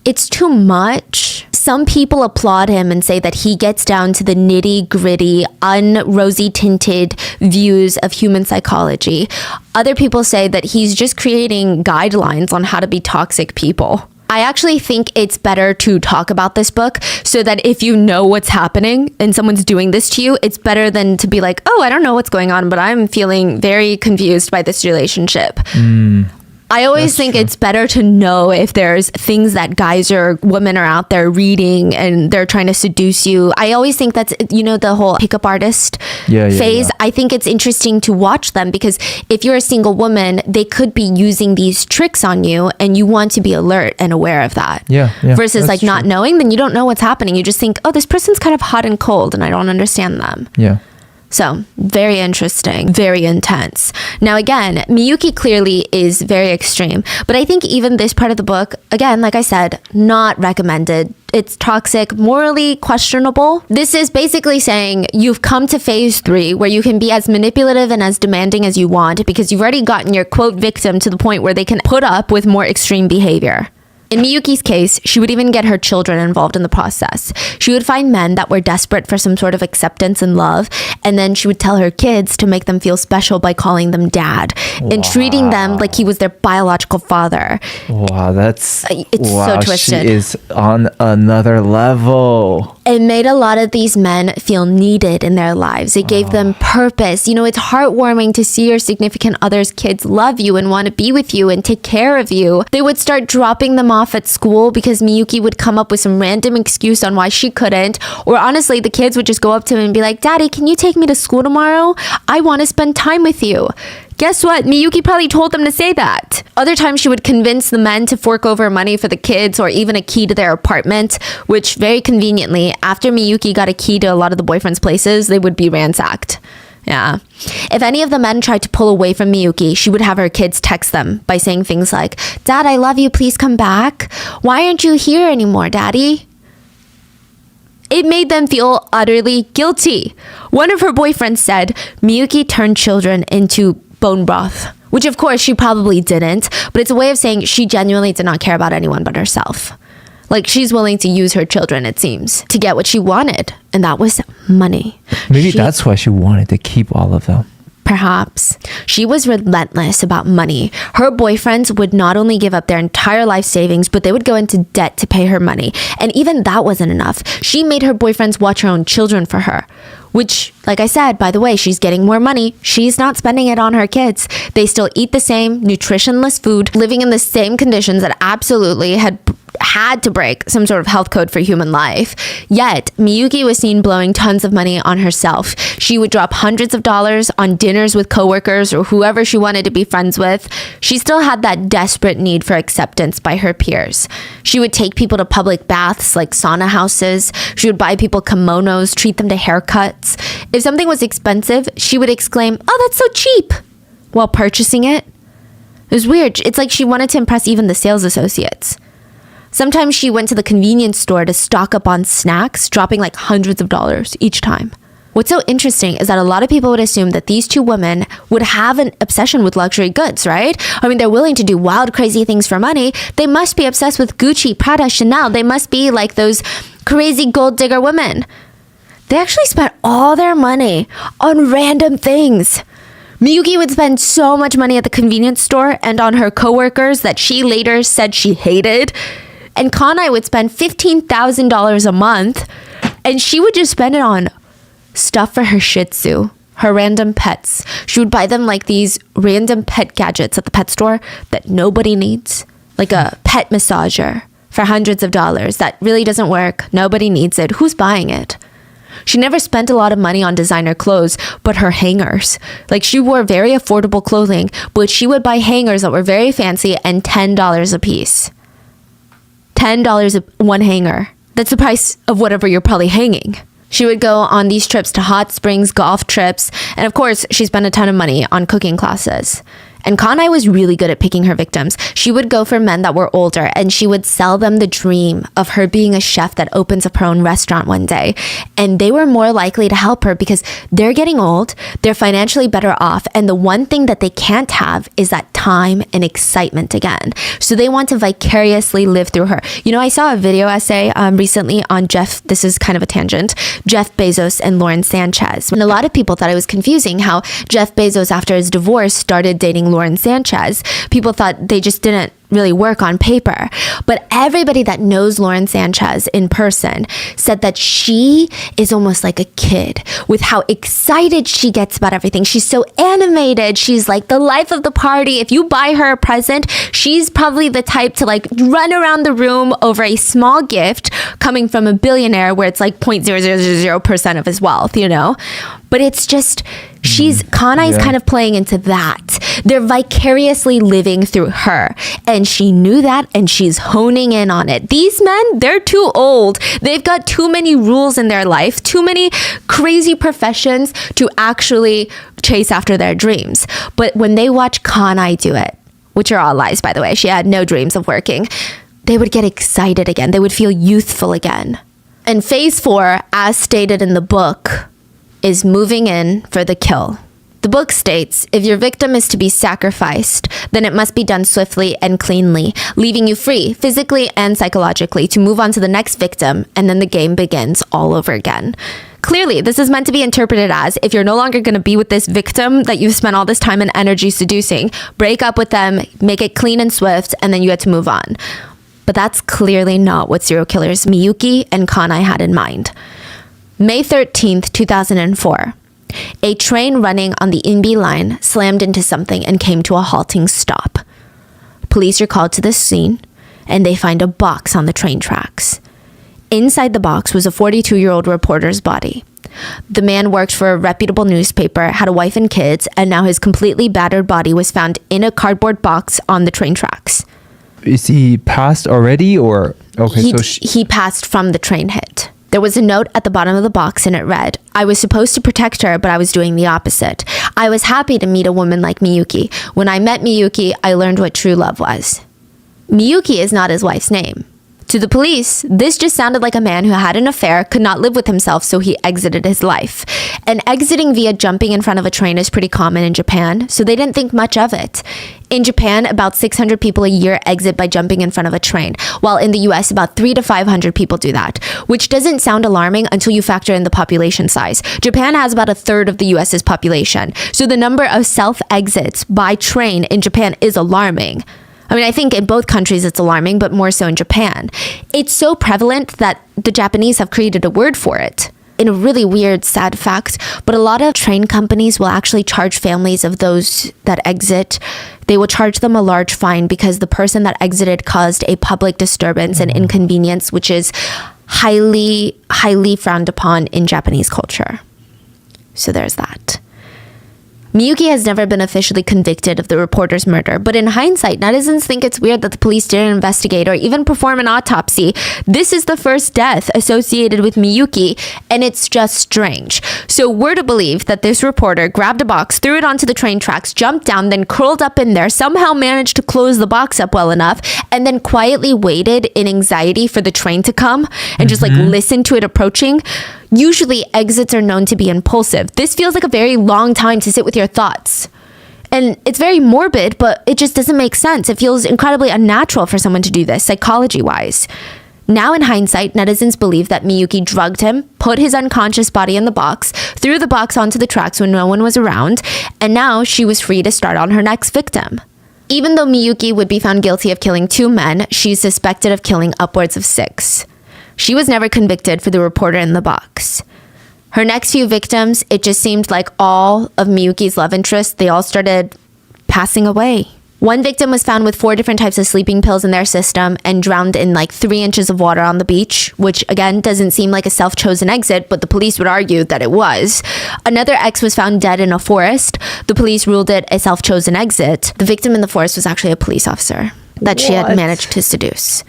it's too much. Some people applaud him and say that he gets down to the nitty gritty, un-rosy tinted views of human psychology. Other people say that he's just creating guidelines on how to be toxic people. I actually think it's better to talk about this book so that if you know what's happening and someone's doing this to you, it's better than to be like, oh, I don't know what's going on, but I'm feeling very confused by this relationship. I always think it's better to know if there's things that guys or women are out there reading and they're trying to seduce you. I always think that's, you know, the whole pickup artist phase. I think it's interesting to watch them because if you're a single woman, they could be using these tricks on you and you want to be alert and aware of that. Versus like not knowing, then you don't know what's happening. You just think, oh, this person's kind of hot and cold and I don't understand them. So very interesting, very intense. Now, again, Miyuki clearly is very extreme, but I think even this part of the book, again, like I said, not recommended. It's toxic, morally questionable. This is basically saying you've come to phase 3 where you can be as manipulative and as demanding as you want because you've already gotten your quote victim to the point where they can put up with more extreme behavior. In Miyuki's case, she would even get her children involved in the process. She would find men that were desperate for some sort of acceptance and love, and then she would tell her kids to make them feel special by calling them dad and treating them like he was their biological father. Wow, that's... It's so twisted. She is on another level. It made a lot of these men feel needed in their lives. It gave them purpose. You know, it's heartwarming to see your significant other's kids love you and want to be with you and take care of you. They would start dropping them off at school because Miyuki would come up with some random excuse on why she couldn't. Or honestly, the kids would just go up to him and be like, Daddy, can you take me to school tomorrow? I want to spend time with you. Guess what? Miyuki probably told them to say that. Other times she would convince the men to fork over money for the kids or even a key to their apartment, which very conveniently, after Miyuki got a key to a lot of the boyfriend's places, they would be ransacked. Yeah. If any of the men tried to pull away from Miyuki, she would have her kids text them by saying things like, Dad, I love you. Please come back. Why aren't you here anymore, Daddy? It made them feel utterly guilty. One of her boyfriends said Miyuki turned children into bone broth, which of course she probably didn't, but it's a way of saying she genuinely did not care about anyone but herself. Like she's willing to use her children, it seems, to get what she wanted, and that was money. Maybe that's why she wanted to keep all of them. Perhaps. She was relentless about money. Her boyfriends would not only give up their entire life savings, but they would go into debt to pay her money. And even that wasn't enough. She made her boyfriends watch her own children for her. Which, like I said, by the way, she's getting more money. She's not spending it on her kids. They still eat the same nutritionless food, living in the same conditions that absolutely had to break some sort of health code for human life. Yet, Miyuki was seen blowing tons of money on herself. She would drop hundreds of dollars on dinners with coworkers or whoever she wanted to be friends with. She still had that desperate need for acceptance by her peers. She would take people to public baths like sauna houses. She would buy people kimonos, treat them to haircuts. If something was expensive, she would exclaim, "Oh, that's so cheap," while purchasing it. It was weird. It's like she wanted to impress even the sales associates. Sometimes she went to the convenience store to stock up on snacks, dropping like hundreds of dollars each time. What's so interesting is that a lot of people would assume that these two women would have an obsession with luxury goods, right? I mean, they're willing to do wild, crazy things for money. They must be obsessed with Gucci, Prada, Chanel. They must be like those crazy gold digger women. They actually spent all their money on random things. Miyuki would spend so much money at the convenience store and on her coworkers that she later said she hated. And Kanai would spend $15,000 a month, and she would just spend it on stuff for her Shih Tzu, her random pets. She would buy them like these random pet gadgets at the pet store that nobody needs, like a pet massager for hundreds of dollars that really doesn't work. Nobody needs it. Who's buying it? She never spent a lot of money on designer clothes, but her hangers. Like she wore very affordable clothing, but she would buy hangers that were very fancy and $10 a piece. $10 one hanger. That's the price of whatever you're probably hanging. She would go on these trips to hot springs, golf trips, and of course, she spent a ton of money on cooking classes. And Kanai was really good at picking her victims. She would go for men that were older, and she would sell them the dream of her being a chef that opens up her own restaurant one day. And they were more likely to help her because they're getting old, they're financially better off, and the one thing that they can't have is that time and excitement again. So they want to vicariously live through her. You know, I saw a video essay recently on this is kind of a tangent, Jeff Bezos and Lauren Sanchez. And a lot of people thought it was confusing how Jeff Bezos, after his divorce, started dating Lauren Sanchez. People thought they just didn't really work on paper. But everybody that knows Lauren Sanchez in person said that she is almost like a kid with how excited she gets about everything. She's so animated. She's like the life of the party. If you buy her a present, she's probably the type to like run around the room over a small gift coming from a billionaire where it's like 0.0000% of his wealth, you know? But it's just, Kanai's kind of playing into that. They're vicariously living through her. And she knew that, and she's honing in on it. These men, they're too old. They've got too many rules in their life, too many crazy professions to actually chase after their dreams. But when they watch Kanai do it, which are all lies, by the way, she had no dreams of working, they would get excited again. They would feel youthful again. And phase 4, as stated in the book, is moving in for the kill. The book states, if your victim is to be sacrificed, then it must be done swiftly and cleanly, leaving you free, physically and psychologically, to move on to the next victim, and then the game begins all over again. Clearly, this is meant to be interpreted as, if you're no longer going to be with this victim that you've spent all this time and energy seducing, break up with them, make it clean and swift, and then you get to move on. But that's clearly not what serial killers Miyuki and Kanai had in mind. May 13th, 2004. A train running on the Inbi line slammed into something and came to a halting stop. Police are called to the scene, and they find a box on the train tracks. Inside the box was a 42-year-old reporter's body. The man worked for a reputable newspaper, had a wife and kids, and now his completely battered body was found in a cardboard box on the train tracks. Is he passed already, or okay? He passed from the train hit. There was a note at the bottom of the box, and it read, I was supposed to protect her, but I was doing the opposite. I was happy to meet a woman like Miyuki. When I met Miyuki, I learned what true love was. Miyuki is not his wife's name. To the police, this just sounded like a man who had an affair, could not live with himself, so he exited his life. And exiting via jumping in front of a train is pretty common in Japan, so they didn't think much of it. In Japan, about 600 people a year exit by jumping in front of a train, while in the US, about 300 to 500 people do that, which doesn't sound alarming until you factor in the population size. Japan has about a third of the US's population, so the number of self-exits by train in Japan is alarming. I mean, I think in both countries it's alarming, but more so in Japan. It's so prevalent that the Japanese have created a word for it. In a really weird, sad fact, but a lot of train companies will actually charge families of those that exit. They will charge them a large fine because the person that exited caused a public disturbance and inconvenience, which is highly, highly frowned upon in Japanese culture. So there's that. Miyuki has never been officially convicted of the reporter's murder, but in hindsight, netizens think it's weird that the police didn't investigate or even perform an autopsy. This is the first death associated with Miyuki, and it's just strange. So we're to believe that this reporter grabbed a box, threw it onto the train tracks, jumped down, then curled up in there, somehow managed to close the box up well enough, and then quietly waited in anxiety for the train to come and just like listen to it approaching. Usually exits are known to be impulsive. This feels like a very long time to sit with your thoughts. And it's very morbid, but it just doesn't make sense. It feels incredibly unnatural for someone to do this, psychology-wise. Now in hindsight, netizens believe that Miyuki drugged him, put his unconscious body in the box, threw the box onto the tracks when no one was around, and now she was free to start on her next victim. Even though Miyuki would be found guilty of killing 2 men, she's suspected of killing upwards of 6. She was never convicted for the reporter in the box. Her next few victims, it just seemed like all of Miyuki's love interests, they all started passing away. One victim was found with 4 different types of sleeping pills in their system and drowned in like 3 inches of water on the beach, which again doesn't seem like a self-chosen exit, but the police would argue that it was. Another ex was found dead in a forest. The police ruled it a self-chosen exit. The victim in the forest was actually a police officer that she had managed to seduce.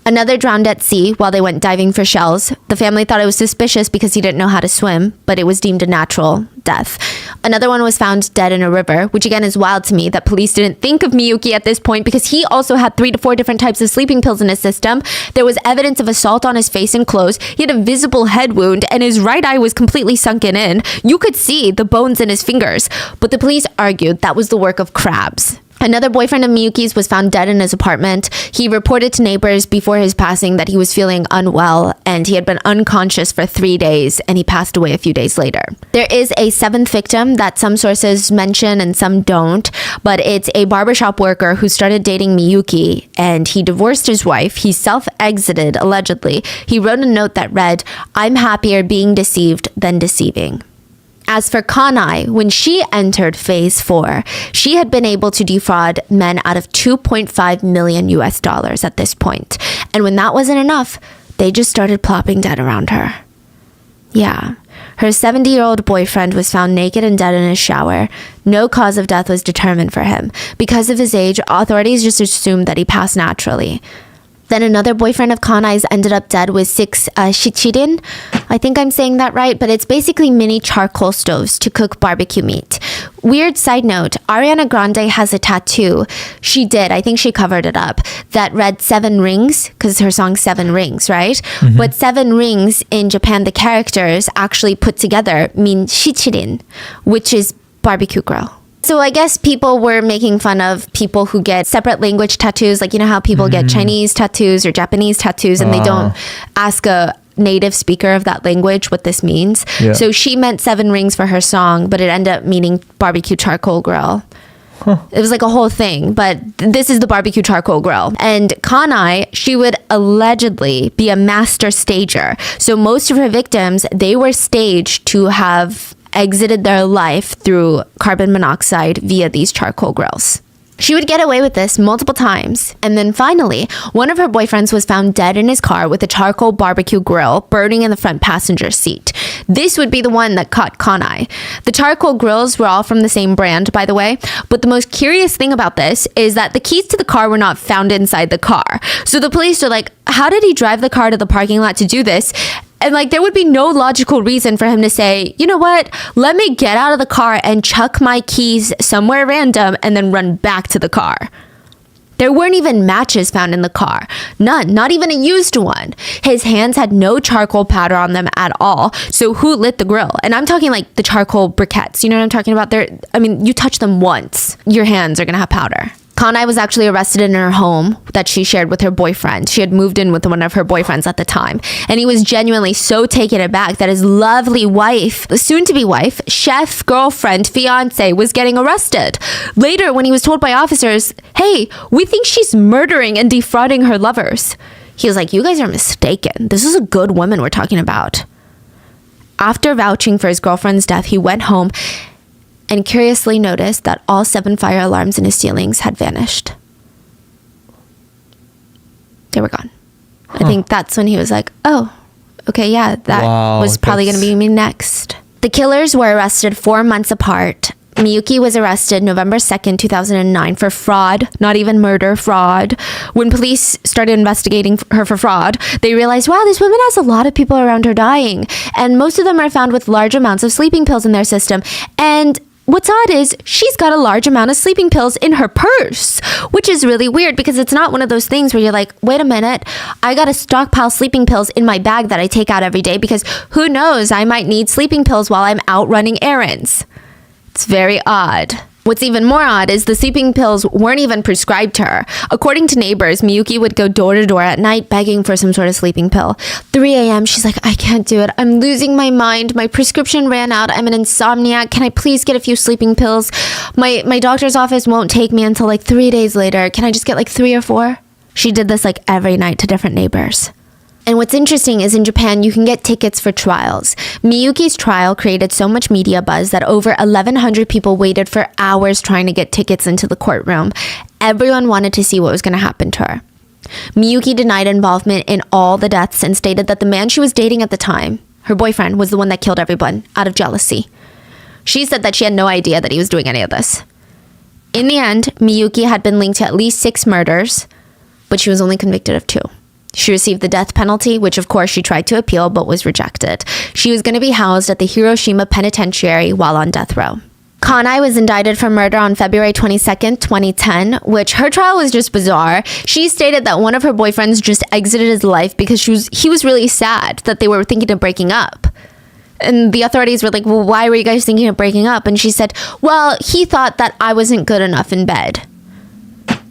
Another drowned at sea while they went diving for shells. The family thought it was suspicious because he didn't know how to swim, but it was deemed a natural death. Another one was found dead in a river, which again is wild to me that police didn't think of Miyuki at this point because he also had 3 to 4 different types of sleeping pills in his system. There was evidence of assault on his face and clothes. He had a visible head wound and his right eye was completely sunken in. You could see the bones in his fingers, but the police argued that was the work of crabs. Another boyfriend of Miyuki's was found dead in his apartment. He reported to neighbors before his passing that he was feeling unwell and he had been unconscious for 3 days and he passed away a few days later. There is a 7th victim that some sources mention and some don't, but it's a barbershop worker who started dating Miyuki and he divorced his wife. He self-exited, allegedly. He wrote a note that read, "I'm happier being deceived than deceiving." As for Kanai, when she entered phase 4, she had been able to defraud men out of $2.5 million at this point. And when that wasn't enough, they just started plopping dead around her. Yeah. Her 70-year-old boyfriend was found naked and dead in his shower. No cause of death was determined for him. Because of his age, authorities just assumed that he passed naturally. Then another boyfriend of Kanai's ended up dead with 6 shichirin. I think I'm saying that right, but it's basically mini charcoal stoves to cook barbecue meat. Weird side note, Ariana Grande has a tattoo. She did, I think she covered it up, that read 7 rings, because her song 7 Rings, right? Mm-hmm. But 7 rings in Japan, the characters actually put together mean shichirin, which is barbecue grill. So I guess people were making fun of people who get separate language tattoos. Like, you know how people get Chinese tattoos or Japanese tattoos and they don't ask a native speaker of that language what this means. Yeah. So she meant 7 rings for her song, but it ended up meaning barbecue charcoal grill. Huh. It was like a whole thing, but this is the barbecue charcoal grill. And Kanai, she would allegedly be a master stager. So most of her victims, they were staged to have exited their life through carbon monoxide via these charcoal grills. She would get away with this multiple times. And then finally, one of her boyfriends was found dead in his car with a charcoal barbecue grill burning in the front passenger seat. This would be the one that caught Kanai. The charcoal grills were all from the same brand, by the way. But the most curious thing about this is that the keys to the car were not found inside the car. So the police are like, how did he drive the car to the parking lot to do this? And like, there would be no logical reason for him to say, you know what, let me get out of the car and chuck my keys somewhere random and then run back to the car. There weren't even matches found in the car. None, not even a used one. His hands had no charcoal powder on them at all. So who lit the grill? And I'm talking like the charcoal briquettes. You know what I'm talking about? You touch them once, your hands are gonna have powder. Kanai was actually arrested in her home that she shared with her boyfriend. She had moved in with one of her boyfriends at the time. And he was genuinely so taken aback that his lovely wife, soon-to-be wife, chef, girlfriend, fiance, was getting arrested. Later, when he was told by officers, hey, we think she's murdering and defrauding her lovers, he was like, you guys are mistaken. This is a good woman we're talking about. After vouching for his girlfriend's death, he went home and curiously noticed that all 7 fire alarms in his ceilings had vanished. They were gone. Huh. I think that's when he was like, oh, okay, yeah, that was probably going to be me next. The killers were arrested 4 months apart. Miyuki was arrested November 2nd, 2009 for fraud, not even murder, fraud. When police started investigating her for fraud, they realized, wow, this woman has a lot of people around her dying. And most of them are found with large amounts of sleeping pills in their system. And what's odd is she's got a large amount of sleeping pills in her purse, which is really weird because it's not one of those things where you're like, wait a minute, I got to stockpile sleeping pills in my bag that I take out every day because who knows, I might need sleeping pills while I'm out running errands. It's very odd. What's even more odd is the sleeping pills weren't even prescribed to her. According to neighbors, Miyuki would go door to door at night begging for some sort of sleeping pill. 3 a.m., she's like, I can't do it. I'm losing my mind. My prescription ran out. I'm an insomniac. Can I please get a few sleeping pills? My doctor's office won't take me until like 3 days later. Can I just get like 3 or 4? She did this like every night to different neighbors. And what's interesting is in Japan, you can get tickets for trials. Miyuki's trial created so much media buzz that over 1,100 people waited for hours trying to get tickets into the courtroom. Everyone wanted to see what was going to happen to her. Miyuki denied involvement in all the deaths and stated that the man she was dating at the time, her boyfriend, was the one that killed everyone out of jealousy. She said that she had no idea that he was doing any of this. In the end, Miyuki had been linked to at least 6 murders, but she was only convicted of 2. She received the death penalty, which of course she tried to appeal but was rejected. She was going to be housed at the Hiroshima Penitentiary while on death row. Kanai was indicted for murder on February 22nd, 2010, which her trial was just bizarre. She stated that one of her boyfriends just exited his life because he was really sad that they were thinking of breaking up. And the authorities were like, well, why were you guys thinking of breaking up? And she said, well, he thought that I wasn't good enough in bed.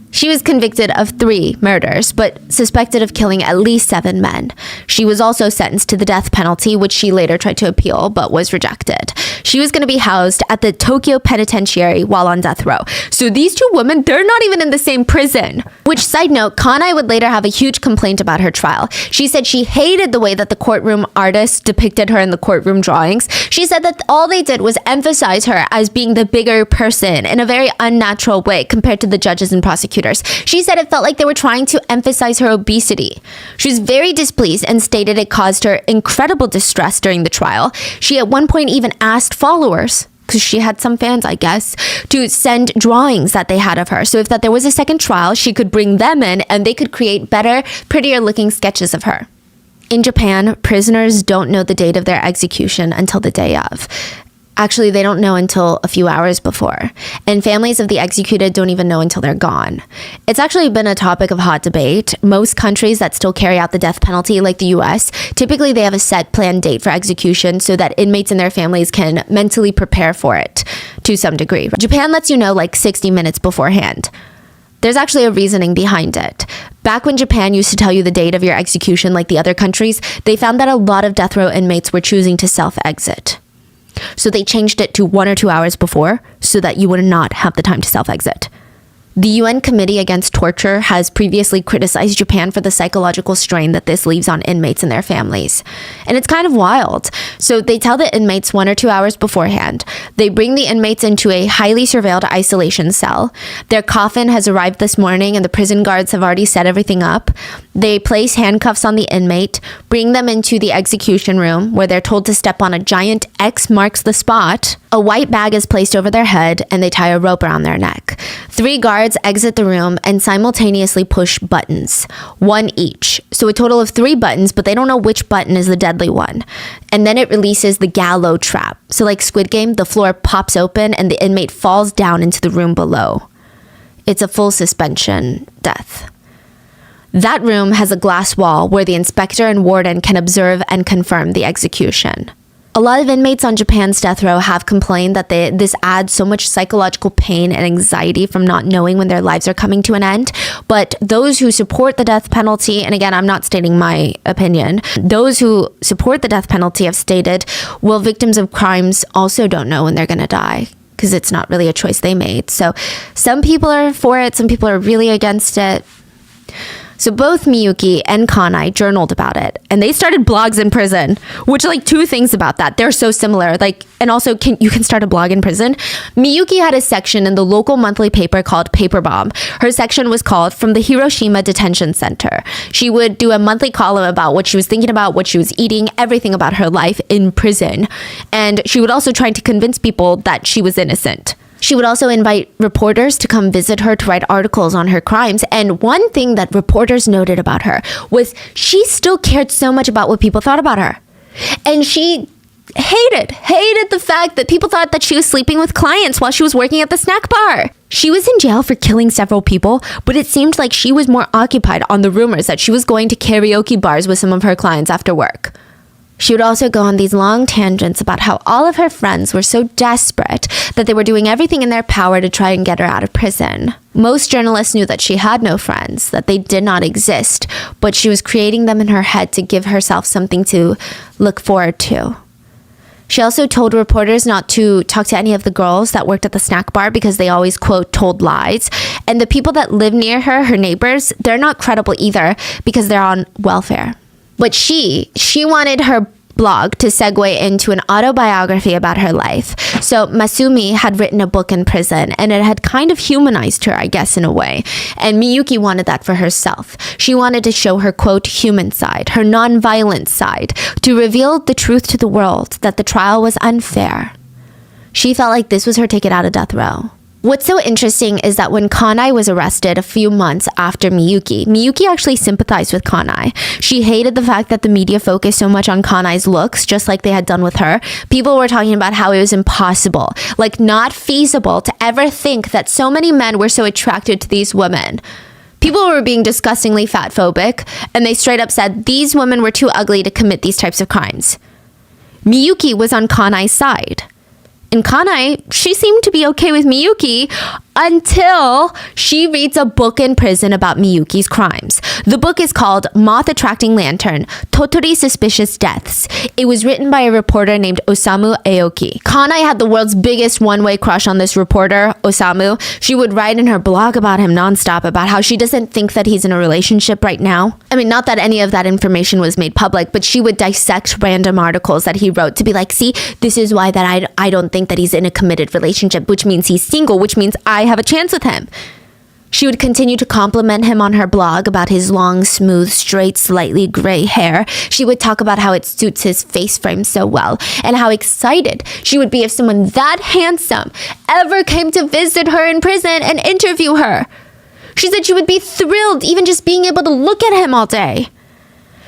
She was convicted of 3 murders, but suspected of killing at least 7 men. She was also sentenced to the death penalty, which she later tried to appeal, but was rejected. She was going to be housed at the Tokyo Penitentiary while on death row. So these 2 women, they're not even in the same prison. Which, side note, Kanai would later have a huge complaint about her trial. She said she hated the way that the courtroom artists depicted her in the courtroom drawings. She said that all they did was emphasize her as being the bigger person in a very unnatural way compared to the judges and prosecutors. She said it felt like they were trying to emphasize her obesity. She was very displeased and stated it caused her incredible distress during the trial. She at one point even asked followers, because she had some fans, I guess, to send drawings that they had of her. So if that there was a second trial, she could bring them in and they could create better, prettier looking sketches of her. In Japan, prisoners don't know the date of their execution until the day of. Actually, they don't know until a few hours before. And families of the executed don't even know until they're gone. It's actually been a topic of hot debate. Most countries that still carry out the death penalty, like the US, typically they have a set planned date for execution so that inmates and their families can mentally prepare for it to some degree. Japan lets you know like 60 minutes beforehand. There's actually a reasoning behind it. Back when Japan used to tell you the date of your execution like the other countries, they found that a lot of death row inmates were choosing to self-exit. So they changed it to 1 or 2 hours before so that you would not have the time to self-exit. The UN Committee Against Torture has previously criticized Japan for the psychological strain that this leaves on inmates and their families. And it's kind of wild. So they tell the inmates 1 or 2 hours beforehand. They bring the inmates into a highly surveilled isolation cell. Their coffin has arrived this morning and the prison guards have already set everything up. They place handcuffs on the inmate, bring them into the execution room where they're told to step on a giant X marks the spot. A white bag is placed over their head and they tie a rope around their neck. 3 guards exit the room and simultaneously push buttons, 1 each. So a total of 3 buttons, but they don't know which button is the deadly one. And then it releases the gallows trap. So like Squid Game, the floor pops open and the inmate falls down into the room below. It's a full suspension death. That room has a glass wall where the inspector and warden can observe and confirm the execution. A lot of inmates on Japan's death row have complained that this adds so much psychological pain and anxiety from not knowing when their lives are coming to an end. But those who support the death penalty, and again, I'm not stating my opinion, those who support the death penalty have stated, well, victims of crimes also don't know when they're going to die because it's not really a choice they made. So some people are for it, some people are really against it. So both Miyuki and Kanai journaled about it, and they started blogs in prison, which like 2 things about that. They're so similar. And also you can start a blog in prison. Miyuki had a section in the local monthly paper called Paper Bomb. Her section was called From the Hiroshima Detention Center. She would do a monthly column about what she was thinking about, what she was eating, everything about her life in prison. And she would also try to convince people that she was innocent. She would also invite reporters to come visit her to write articles on her crimes. And one thing that reporters noted about her was she still cared so much about what people thought about her. And she hated the fact that people thought that she was sleeping with clients while she was working at the snack bar. She was in jail for killing several people, but it seemed like she was more occupied on the rumors that she was going to karaoke bars with some of her clients after work. She would also go on these long tangents about how all of her friends were so desperate that they were doing everything in their power to try and get her out of prison. Most journalists knew that she had no friends, that they did not exist, but she was creating them in her head to give herself something to look forward to. She also told reporters not to talk to any of the girls that worked at the snack bar because they always, quote, told lies. And the people that live near her, her neighbors, they're not credible either because they're on welfare. But she wanted her blog to segue into an autobiography about her life. So Masumi had written a book in prison and it had kind of humanized her, I guess, in a way. And Miyuki wanted that for herself. She wanted to show her, quote, human side, her non-violent side, to reveal the truth to the world that the trial was unfair. She felt like this was her ticket out of death row. What's so interesting is that when Kanai was arrested a few months after Miyuki actually sympathized with Kanai. She hated the fact that the media focused so much on Kanai's looks, just like they had done with her. People were talking about how it was impossible, like not feasible to ever think that so many men were so attracted to these women. People were being disgustingly fatphobic, and they straight up said these women were too ugly to commit these types of crimes. Miyuki was on Kanai's side. And Kanai, she seemed to be okay with Miyuki until she reads a book in prison about Miyuki's crimes. The book is called Moth Attracting Lantern, Totori Suspicious Deaths. It was written by a reporter named Osamu Aoki. Kanai had the world's biggest one-way crush on this reporter, Osamu. She would write in her blog about him nonstop, about how she doesn't think that he's in a relationship right now. I mean, not that any of that information was made public, but she would dissect random articles that he wrote to be like, see, this is why that I don't think that he's in a committed relationship, which means he's single, which means I have a chance with him. She would continue to compliment him on her blog about his long, smooth, straight, slightly gray hair. She would talk about how it suits his face frame so well and how excited she would be if someone that handsome ever came to visit her in prison and interview her. She said she would be thrilled even just being able to look at him all day.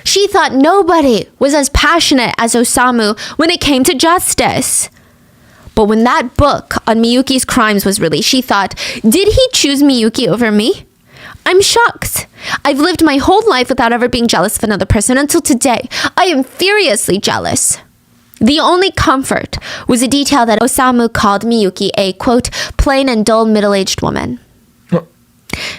She thought nobody was as passionate as Osamu when it came to justice. But when that book on Miyuki's crimes was released, she thought, did he choose Miyuki over me? I'm shocked. I've lived my whole life without ever being jealous of another person until today. I am furiously jealous. The only comfort was a detail that Osamu called Miyuki a, quote, plain and dull middle-aged woman.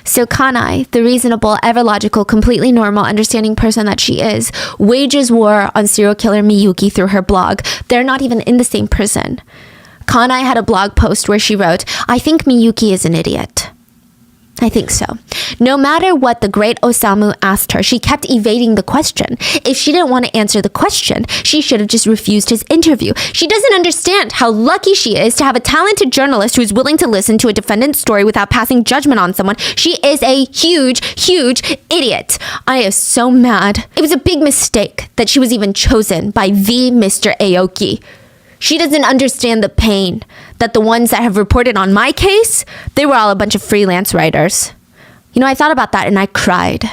So Kanai, the reasonable, ever-logical, completely normal, understanding person that she is, wages war on serial killer Miyuki through her blog. They're not even in the same prison. Kanai had a blog post where she wrote, I think Miyuki is an idiot. I think so. No matter what the great Osamu asked her, she kept evading the question. If she didn't want to answer the question, she should have just refused his interview. She doesn't understand how lucky she is to have a talented journalist who is willing to listen to a defendant's story without passing judgment on someone. She is a huge, huge idiot. I am so mad. It was a big mistake that she was even chosen by the Mr. Aoki. She doesn't understand the pain that the ones that have reported on my case, they were all a bunch of freelance writers. You know, I thought about that and I cried.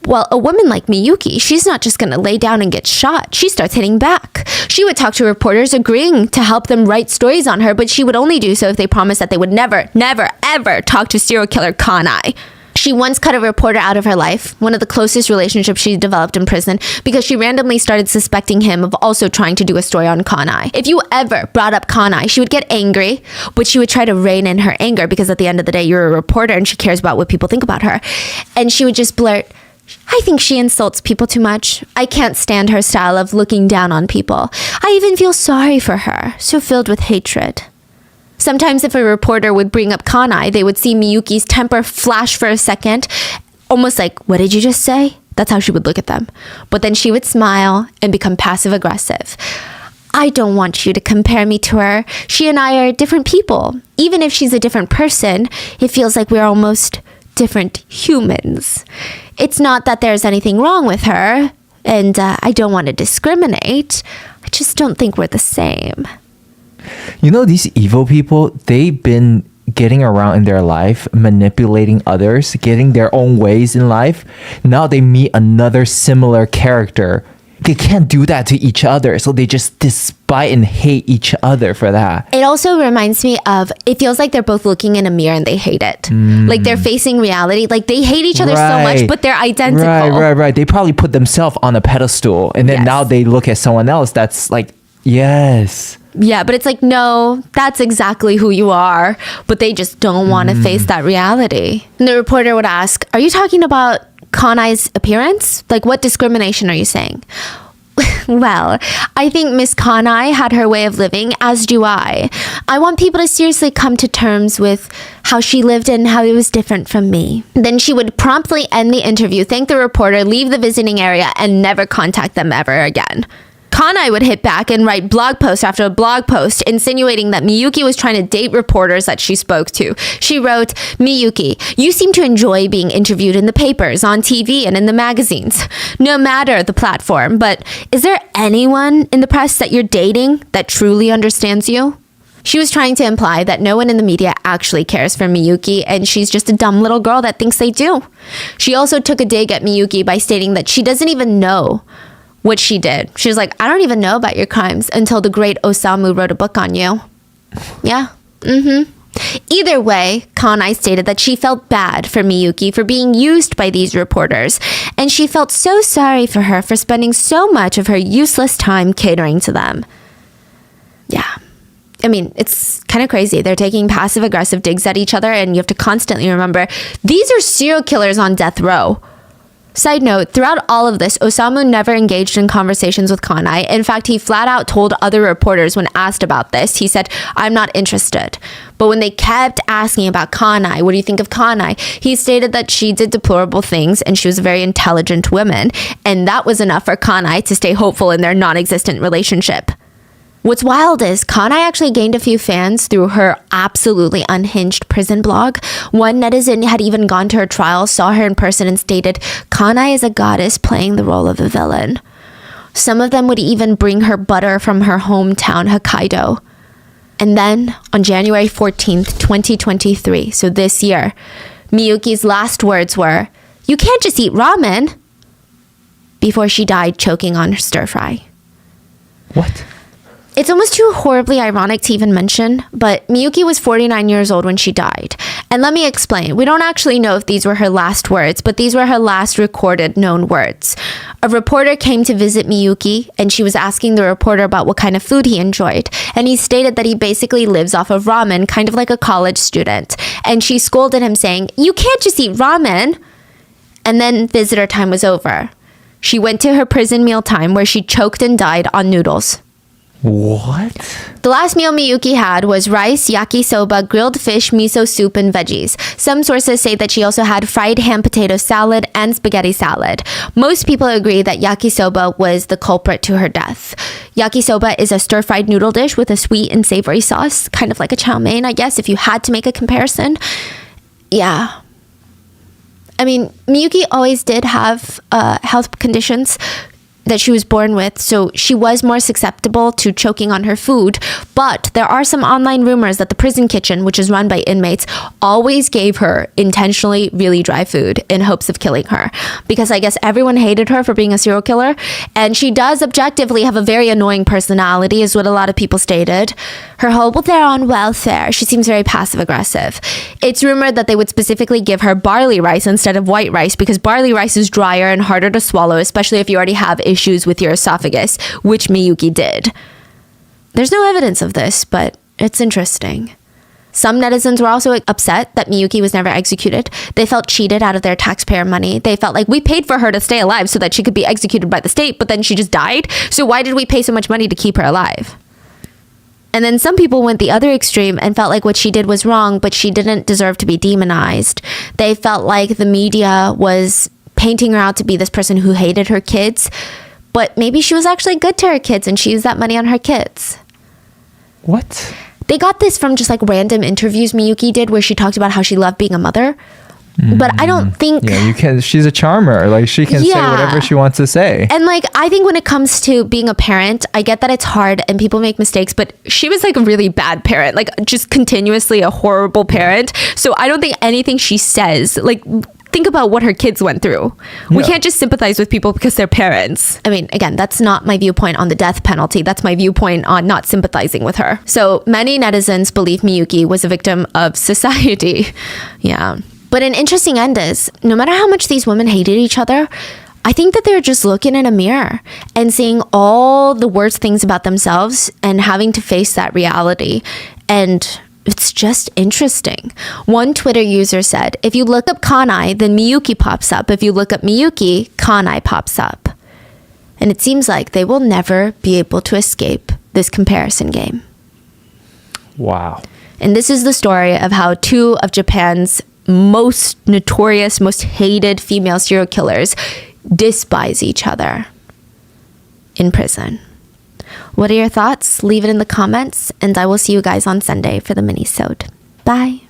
Well, a woman like Miyuki, she's not just going to lay down and get shot. She starts hitting back. She would talk to reporters agreeing to help them write stories on her, but she would only do so if they promised that they would never, never, ever talk to serial killer Kanai. She once cut a reporter out of her life, one of the closest relationships she developed in prison, because she randomly started suspecting him of also trying to do a story on Kanai. If you ever brought up Kanai, she would get angry, but she would try to rein in her anger because at the end of the day, you're a reporter and she cares about what people think about her. And she would just blurt, I think she insults people too much. I can't stand her style of looking down on people. I even feel sorry for her, so filled with hatred. Sometimes if a reporter would bring up Kanai, they would see Miyuki's temper flash for a second, almost like, what did you just say? That's how she would look at them. But then she would smile and become passive-aggressive. I don't want you to compare me to her. She and I are different people. Even if she's a different person, it feels like we're almost different humans. It's not that there's anything wrong with her, and I don't want to discriminate. I just don't think we're the same. You know, these evil people, they've been getting around in their life, manipulating others, getting their own ways in life. Now they meet another similar character. They can't do that to each other, so they just despise and hate each other for that. It also reminds me of, it feels like they're both looking in a mirror and they hate it. Like they're facing reality. Like they hate each other so much, but they're identical. Right. They probably put themselves on a pedestal, and then now they look at someone else that's like, yes. Yeah, but it's like, no, that's exactly who you are. But they just don't want to face that reality. And the reporter would ask, are you talking about Kanai's appearance? Like, what discrimination are you saying? Well, I think Miss Kanai had her way of living, as do I. I want people to seriously come to terms with how she lived and how it was different from me. Then she would promptly end the interview, thank the reporter, leave the visiting area, and never contact them ever again. Kanai would hit back and write blog post after blog post, insinuating that Miyuki was trying to date reporters that she spoke to. She wrote, Miyuki, you seem to enjoy being interviewed in the papers, on TV, and in the magazines. No matter the platform, but is there anyone in the press that you're dating that truly understands you? She was trying to imply that no one in the media actually cares for Miyuki and she's just a dumb little girl that thinks they do. She also took a dig at Miyuki by stating that she doesn't even know what she did. She was like, I don't even know about your crimes until the great Osamu wrote a book on you. Yeah. Either way, Kanai stated that she felt bad for Miyuki for being used by these reporters, and she felt so sorry for her for spending so much of her useless time catering to them. Yeah. I mean, it's kind of crazy. They're taking passive-aggressive digs at each other, and you have to constantly remember, these are serial killers on death row. Side note, throughout all of this, Osamu never engaged in conversations with Kanai. In fact, he flat out told other reporters when asked about this, he said, I'm not interested. But when they kept asking about Kanai, what do you think of Kanai? He stated that she did deplorable things and she was a very intelligent woman. And that was enough for Kanai to stay hopeful in their non-existent relationship. What's wild is Kanai actually gained a few fans through her absolutely unhinged prison blog. One netizen had even gone to her trial, saw her in person, and stated, Kanai is a goddess playing the role of a villain. Some of them would even bring her butter from her hometown, Hokkaido. And then, on January 14th, 2023, so this year, Miyuki's last words were, you can't just eat ramen, before she died choking on her stir fry. What? It's almost too horribly ironic to even mention, but Miyuki was 49 years old when she died. And let me explain. We don't actually know if these were her last words, but these were her last recorded known words. A reporter came to visit Miyuki, and she was asking the reporter about what kind of food he enjoyed. And he stated that he basically lives off of ramen, kind of like a college student. And she scolded him saying, you can't just eat ramen. And then visitor time was over. She went to her prison meal time where she choked and died on noodles. What? The last meal Miyuki had was rice, yakisoba, grilled fish, miso soup, and veggies. Some sources say that she also had fried ham potato salad and spaghetti salad. Most people agree that yakisoba was the culprit to her death. Yakisoba is a stir-fried noodle dish with a sweet and savory sauce, kind of like a chow mein, I guess, if you had to make a comparison. Yeah. I mean, Miyuki always did have health conditions that she was born with, so she was more susceptible to choking on her food. But there are some online rumors that the prison kitchen, which is run by inmates, always gave her intentionally really dry food in hopes of killing her. Because I guess everyone hated her for being a serial killer, and she does objectively have a very annoying personality, is what a lot of people stated. Her whole, well, they're on welfare. She seems very passive-aggressive. It's rumored that they would specifically give her barley rice instead of white rice because barley rice is drier and harder to swallow, especially if you already have issues with your esophagus, which Miyuki did. There's no evidence of this, but it's interesting. Some netizens were also upset that Miyuki was never executed. They felt cheated out of their taxpayer money. They felt like we paid for her to stay alive so that she could be executed by the state, but then she just died. So why did we pay so much money to keep her alive? And then some people went the other extreme and felt like what she did was wrong, but she didn't deserve to be demonized. They felt like the media was painting her out to be this person who hated her kids, but maybe she was actually good to her kids and she used that money on her kids. What? They got this from just like random interviews Miyuki did where she talked about how she loved being a mother. But I don't think... Yeah, you can. She's a charmer. Like, she can say whatever she wants to say. And like, I think when it comes to being a parent, I get that it's hard and people make mistakes, but she was like a really bad parent, like just continuously a horrible parent. So I don't think anything she says, like, think about what her kids went through. We can't just sympathize with people because they're parents. I mean, again, that's not my viewpoint on the death penalty. That's my viewpoint on not sympathizing with her. So many netizens believe Miyuki was a victim of society. Yeah. But an interesting end is, no matter how much these women hated each other, I think that they're just looking in a mirror and seeing all the worst things about themselves and having to face that reality. And it's just interesting. One Twitter user said, if you look up Kanai, then Miyuki pops up. If you look up Miyuki, Kanai pops up. And it seems like they will never be able to escape this comparison game. Wow. And this is the story of how two of Japan's most notorious, most hated female serial killers despise each other in prison. What are your thoughts? Leave it in the comments, and I will see you guys on Sunday for the mini-sode. Bye.